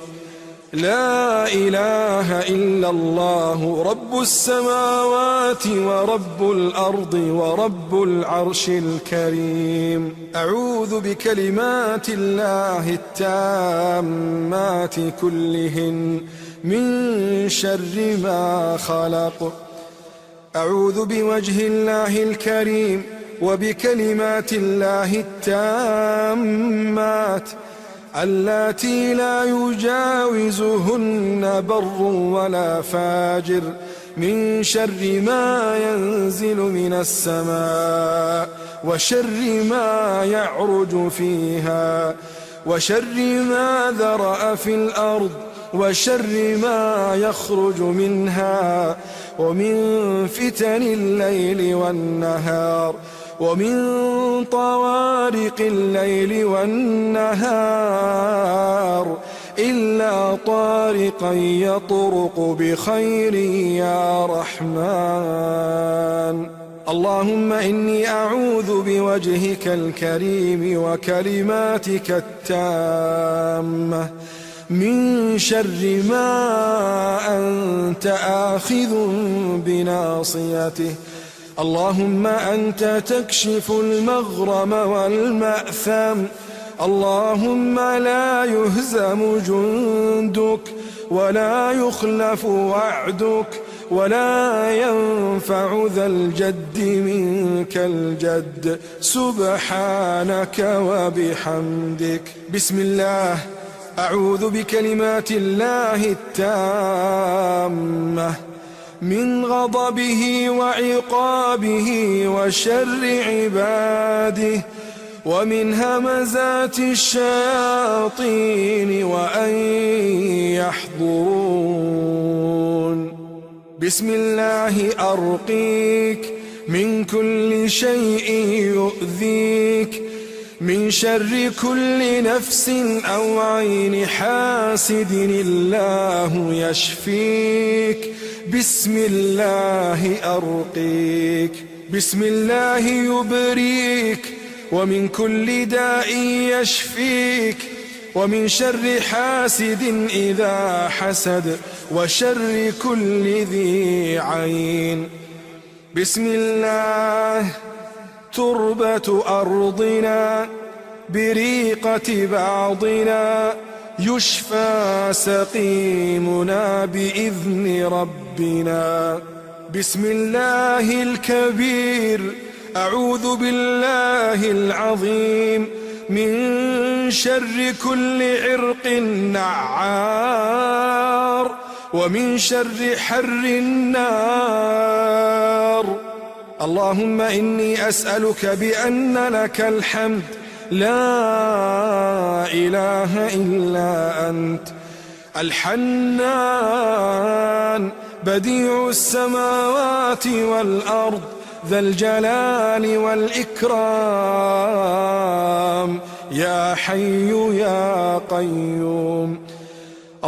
B: لا إله إلا الله رب السماوات ورب الأرض ورب العرش الكريم. أعوذ بكلمات الله التامات كلهن من شر ما خلق. أعوذ بوجه الله الكريم وبكلمات الله التامات اللاتي لا يجاوزهن بر ولا فاجر من شر ما ينزل من السماء، وشر ما يعرج فيها، وشر ما ذرأ في الأرض، وشر ما يخرج منها، ومن فتن الليل والنهار، ومن طوارق الليل والنهار، إلا طارقا يطرق بخير يا رحمن. اللهم إني أعوذ بوجهك الكريم وكلماتك التامة من شر ما أنت آخذ بناصيته. اللهم أنت تكشف المغرم والمأثم، اللهم لا يهزم جندك ولا يخلف وعدك ولا ينفع ذا الجد منك الجد، سبحانك وبحمدك. بسم الله. أعوذ بكلمات الله التامة من غضبه وعقابه وشر عباده، ومن همزات الشياطين وأن يحضرون. بسم الله أرقيك من كل شيء يؤذيك، من شر كل نفس أو عين حاسد الله يشفيك. بسم الله أرقيك، بسم الله يبريك، ومن كل داء يشفيك، ومن شر حاسد إذا حسد، وشر كل ذي عين. بسم الله. تربة أرضنا بريقة بعضنا، يشفى سقيمنا بإذن ربنا. بسم الله الكبير. أعوذ بالله العظيم من شر كل عرق نعار، ومن شر حر النار. اللهم إني أسألك بأن لك الحمد لا إله إلا أنت، الحنان بديع السماوات والأرض، ذا الجلال والإكرام، يا حي يا قيوم.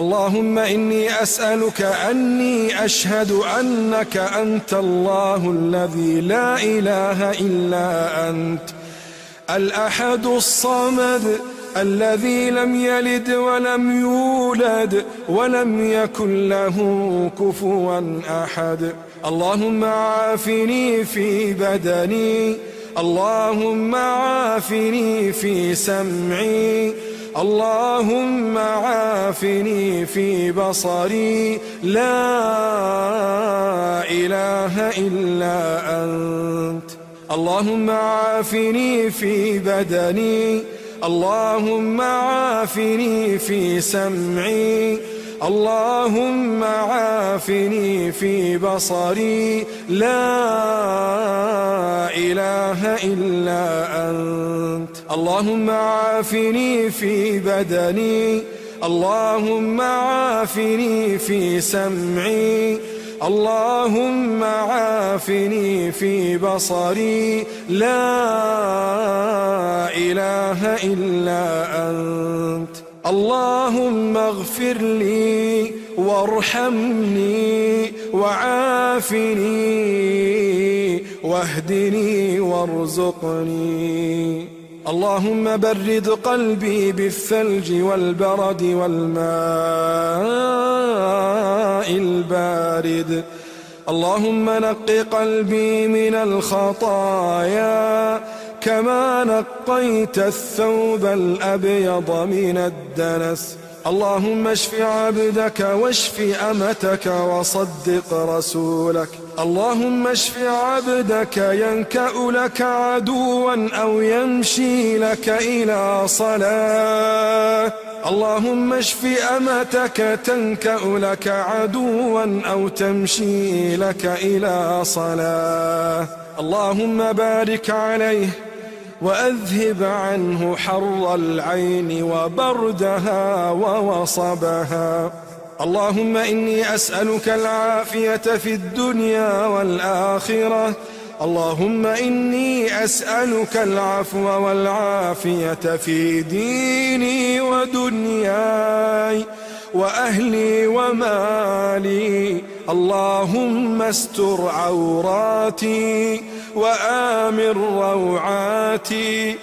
B: اللهم إني أسألك أني أشهد أنك أنت الله الذي لا إله إلا أنت، الأحد الصمد الذي لم يلد ولم يولد ولم يكن له كفوا أحد. اللهم عافني في بدني، اللهم عافني في سمعي، اللهم عافني في بصري، لا إله إلا أنت. اللهم عافني في بدني، اللهم عافني في سمعي، اللهم عافني في بصري، لا إله إلا أنت. اللهم عافني في بدني، اللهم عافني في سمعي، اللهم عافني في بصري، لا إله إلا أنت. اللهم اغفر لي وارحمني وعافني واهدني وارزقني. اللهم برد قلبي بالثلج والبرد والماء البارد. اللهم نق قلبي من الخطايا كما نقيت الثوب الأبيض من الدنس. اللهم اشف عبدك واشف أمتك وصدق رسولك. اللهم اشف عبدك ينكأ لك عدوا أو يمشي لك إلى صلاة. اللهم اشف أمتك تنكأ لك عدوا أو تمشي لك إلى صلاة. اللهم بارك عليه وأذهب عنه حر العين وبردها ووصبها. اللهم إني أسألك العافية في الدنيا والآخرة. اللهم إني أسألك العفو والعافية في ديني ودنياي وأهلي ومالي. اللهم استر عوراتي وآمن روعاتي.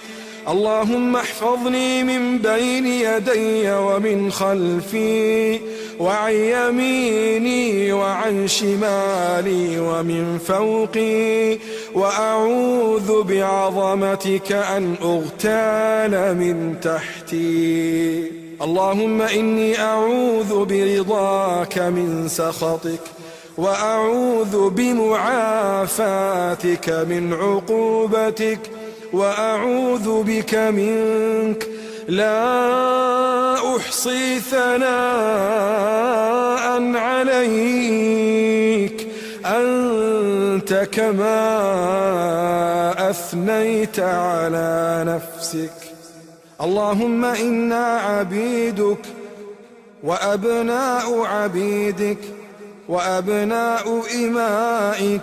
B: اللهم احفظني من بين يدي ومن خلفي وعن يميني وعن شمالي ومن فوقي، وأعوذ بعظمتك أن أغتال من تحتي. اللهم إني أعوذ برضاك من سخطك، وأعوذ بمعافاتك من عقوبتك، وأعوذ بك منك، لا أحصي ثناء عليك أنت كما أثنيت على نفسك. اللهم إنا عبيدك وأبناء عبيدك وأبناء إمائك،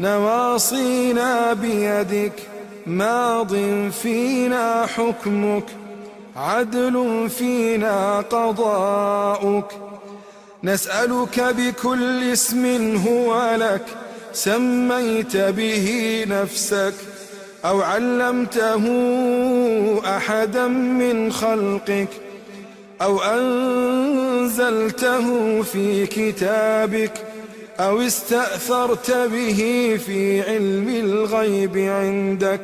B: نواصينا بيدك، ماض فينا حكمك، عدل فينا قضاؤك. نسألك بكل اسم هو لك سميت به نفسك أو علمته أحدا من خلقك أو أنزلته في كتابك أو استأثرت به في علم الغيب عندك،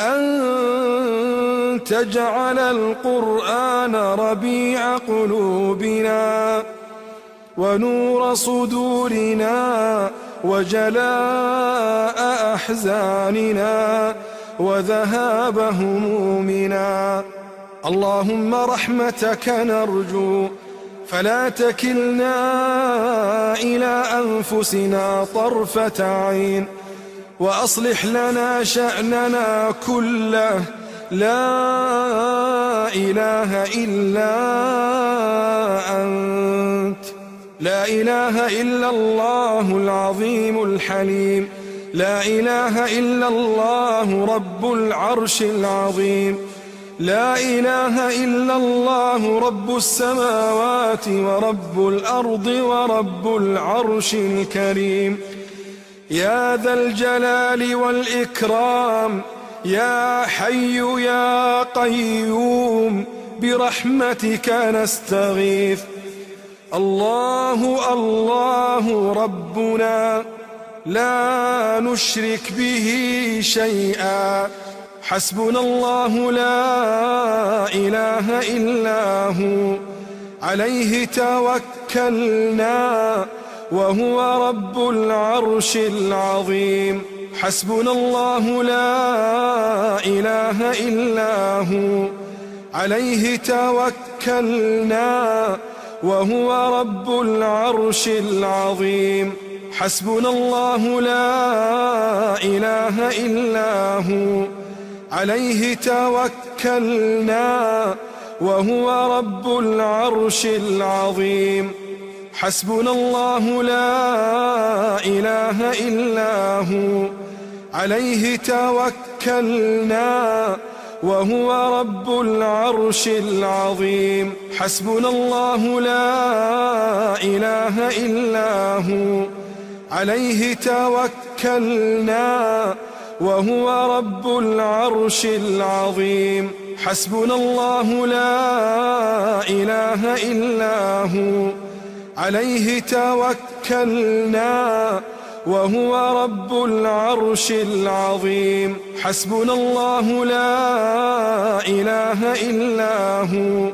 B: أن تجعل القرآن ربيع قلوبنا ونور صدورنا وجلاء أحزاننا وذهاب همومنا. اللهم رحمتك نرجو، فلا تكلنا إلى أنفسنا طرفة عين، وأصلح لنا شأننا كله. لا إله إلا أنت، لا إله إلا الله العظيم الحليم، لا إله إلا الله رب العرش العظيم. لا إله إلا الله رب السماوات ورب الأرض ورب العرش الكريم. يا ذا الجلال والإكرام، يا حي يا قيوم، برحمتك نستغيث. الله الله ربنا لا نشرك به شيئا، حسبنا الله لا إله إلا هو، عليه توكلنا وهو رب العرش العظيم. حسبنا الله لا إله إلا هو، عليه توكلنا وهو رب العرش العظيم. حسبنا الله لا إله إلا هو، عليه توكلنا وهو رب العرش العظيم. حسبنا الله لا إله إلا هو، عليه توكلنا وهو رب العرش العظيم. حسبنا الله لا إله إلا هو، عليه توكلنا وهو رب العرش العظيم. حسبنا الله لا إله إلا هو، عليه توكلنا وهو رب العرش العظيم. حسبنا الله لا إله إلا هو،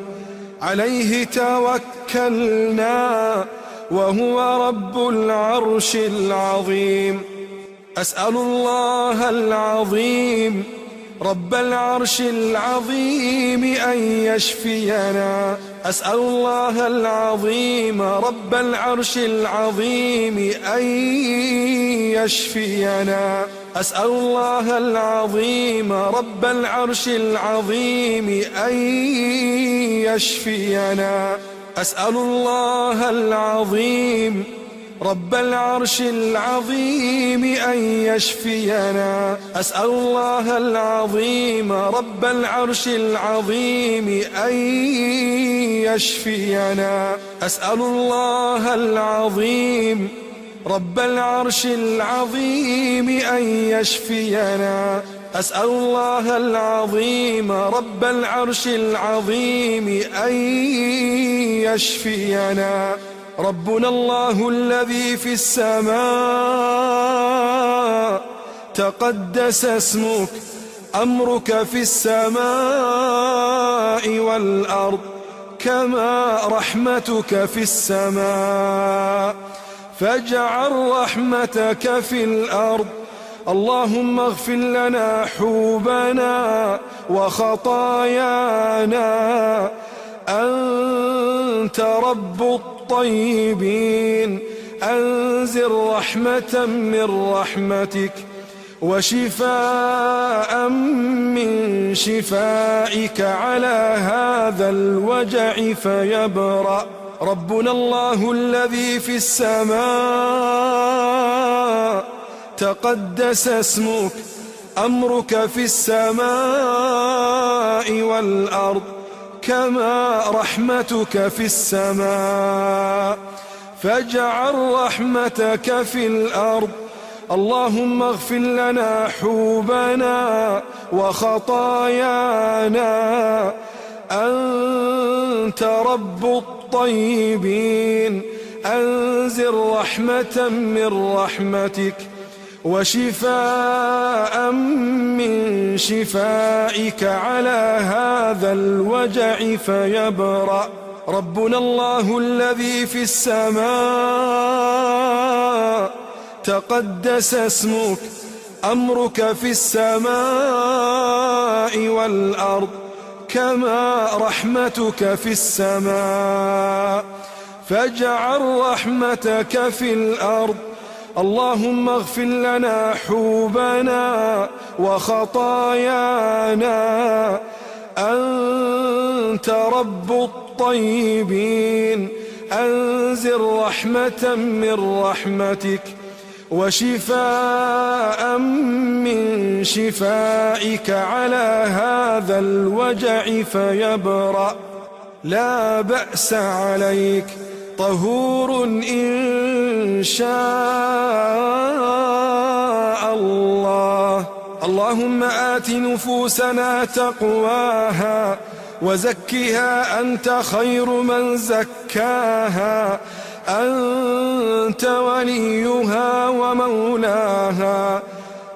B: عليه توكلنا وهو رب العرش العظيم. أسأل الله العظيم رب العرش العظيم أن يشفينا. أسأل الله العظيم رب العرش العظيم أن يشفينا. أسأل الله العظيم رب العرش العظيم أن يشفينا. أسأل الله العظيم رب العرش العظيم أن يشفينا. أسأل الله العظيم رب العرش العظيم أن يشفينا. أسأل الله العظيم رب العرش العظيم أن يشفينا. أسأل الله العظيم رب العرش العظيم أن يشفينا. ربنا الله الذي في السماء، تقدس اسمك، أمرك في السماء والأرض، كما رحمتك في السماء، فاجعل رحمتك في الأرض. اللهم اغفر لنا حوبنا وخطايانا، أنت رب الطيبين. أنزل رحمة من رحمتك وشفاء من شفائك على هذا الوجع فيبرأ. ربنا الله الذي في السماء، تقدس اسمك، أمرك في السماء والأرض، كما رحمتك في السماء، فاجعل رحمتك في الأرض. اللهم اغفر لنا حوبنا وخطايانا، أنت رب الطيبين. أنزل رحمة من رحمتك وشفاء من شفائك على هذا الوجع فيبرأ. ربنا الله الذي في السماء، تقدس اسمك، أمرك في السماء والأرض، كما رحمتك في السماء، فاجعل رحمتك في الأرض. اللهم اغفر لنا حوبنا وخطايانا، أنت رب الطيبين. أنزل رحمة من رحمتك وشفاء من شفائك على هذا الوجع فيبرأ. لا بأس عليك، طهور إن شاء الله. اللهم آت نفوسنا تقواها وزكها أنت خير من زكاها، أنت وليها ومولاها.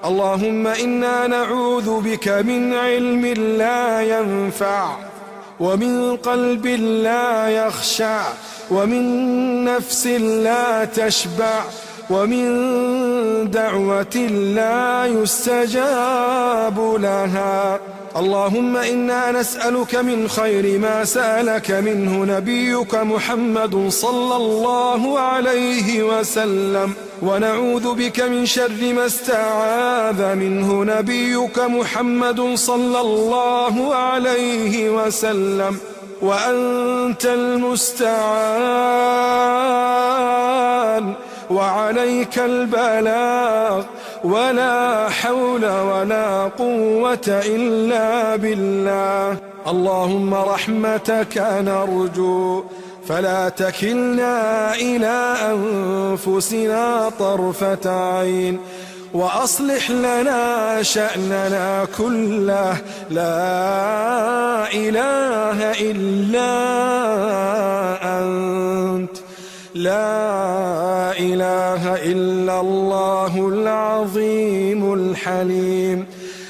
B: اللهم إنا نعوذ بك من علم لا ينفع، ومن قلب لا يخشع، ومن نفس لا تشبع، ومن دعوة لا يستجاب لها. اللهم إنا نسألك من خير ما سألك منه نبيك محمد صلى الله عليه وسلم، ونعوذ بك من شر ما استعاذ منه نبيك محمد صلى الله عليه وسلم، وأنت المستعان وعليك البلاغ، ولا حول ولا قوة إلا بالله. اللهم رحمتك نرجو، فلا تكلنا إلى أنفسنا طرفة عين، وأصلح لنا شأننا كله. لا إله إلا أنت، لا إله إلا الله العظيم الحليم،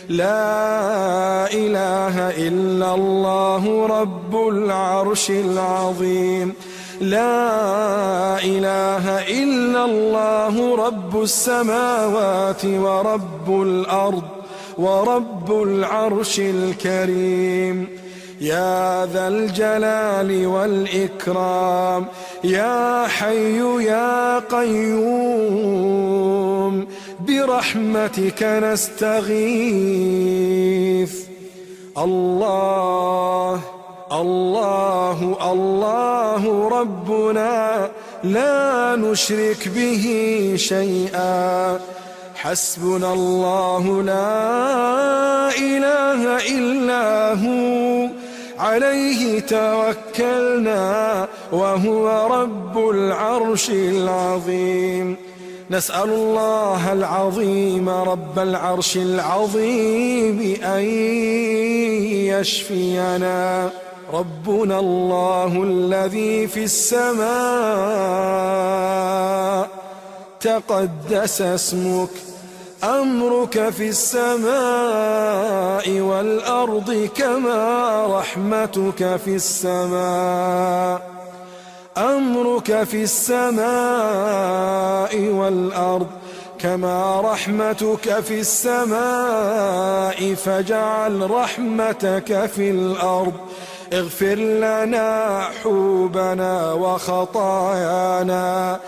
B: لا إله إلا الله رب العرش العظيم، لا إله إلا الله رب السماوات ورب الأرض ورب العرش الكريم. يا ذا الجلال والإكرام، يا حي يا قيوم، برحمتك نستغيث. الله الله الله ربنا، لا نشرك به شيئا، حسبنا الله لا إله إلا هو، عليه توكلنا وهو رب العرش العظيم. نسأل الله العظيم رب العرش العظيم أن يشفينا. ربنا الله الذي في السماء، تقدس اسمك، أمرك في السماء والأرض كما رحمتك في السماء، أمرك في السماء والأرض كما رحمتك في السماء، فاجعل رحمتك في الأرض. اغفر لنا حوبنا وخطايانا،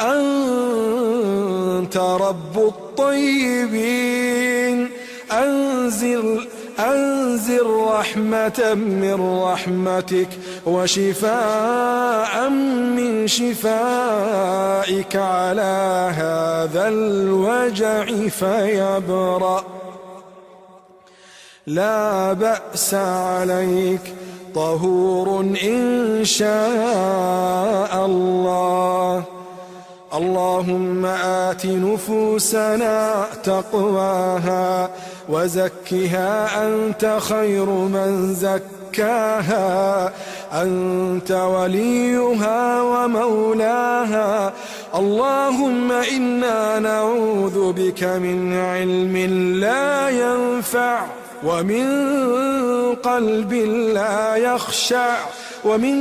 B: أنت رب الطيبين. أنزل رحمة من رحمتك، وشفاء من شفائك على هذا الوجع فيبرأ. لا بأس عليك، طهور إن شاء الله. اللهم آت نفوسنا تقواها وزكها أنت خير من زكاها، أنت وليها ومولاها. اللهم إنا نعوذ بك من علم لا ينفع، ومن قلب لا يخشع، ومن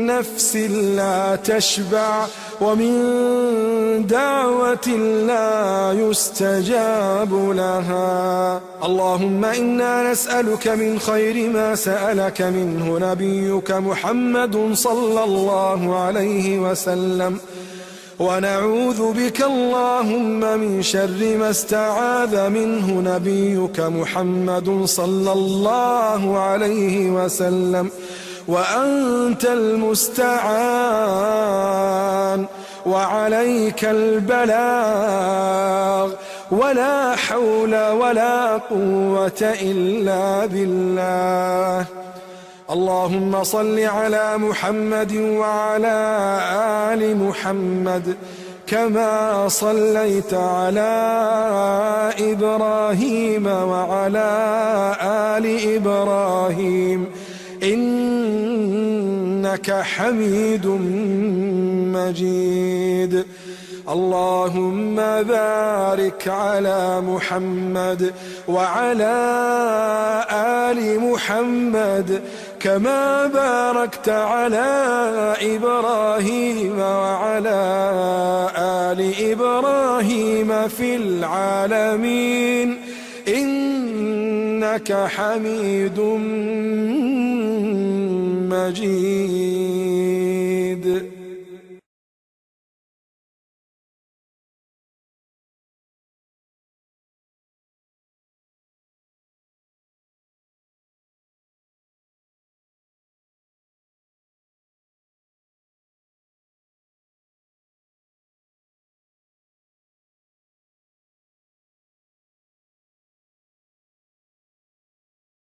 B: نفس لا تشبع، ومن دعوة لا يستجاب لها. اللهم إنا نسألك من خير ما سألك منه نبيك محمد صلى الله عليه وسلم، ونعوذ بك اللهم من شر ما استعاذ منه نبيك محمد صلى الله عليه وسلم، وأنت المستعان وعليك البلاغ، ولا حول ولا قوة إلا بالله. اللهم صل على محمد وعلى آل محمد كما صليت على إبراهيم وعلى آل إبراهيم إنك حميد مجيد. اللهم بارك على محمد وعلى آل محمد كما باركت على إبراهيم وعلى آل إبراهيم في العالمين إنك حميد مجيد.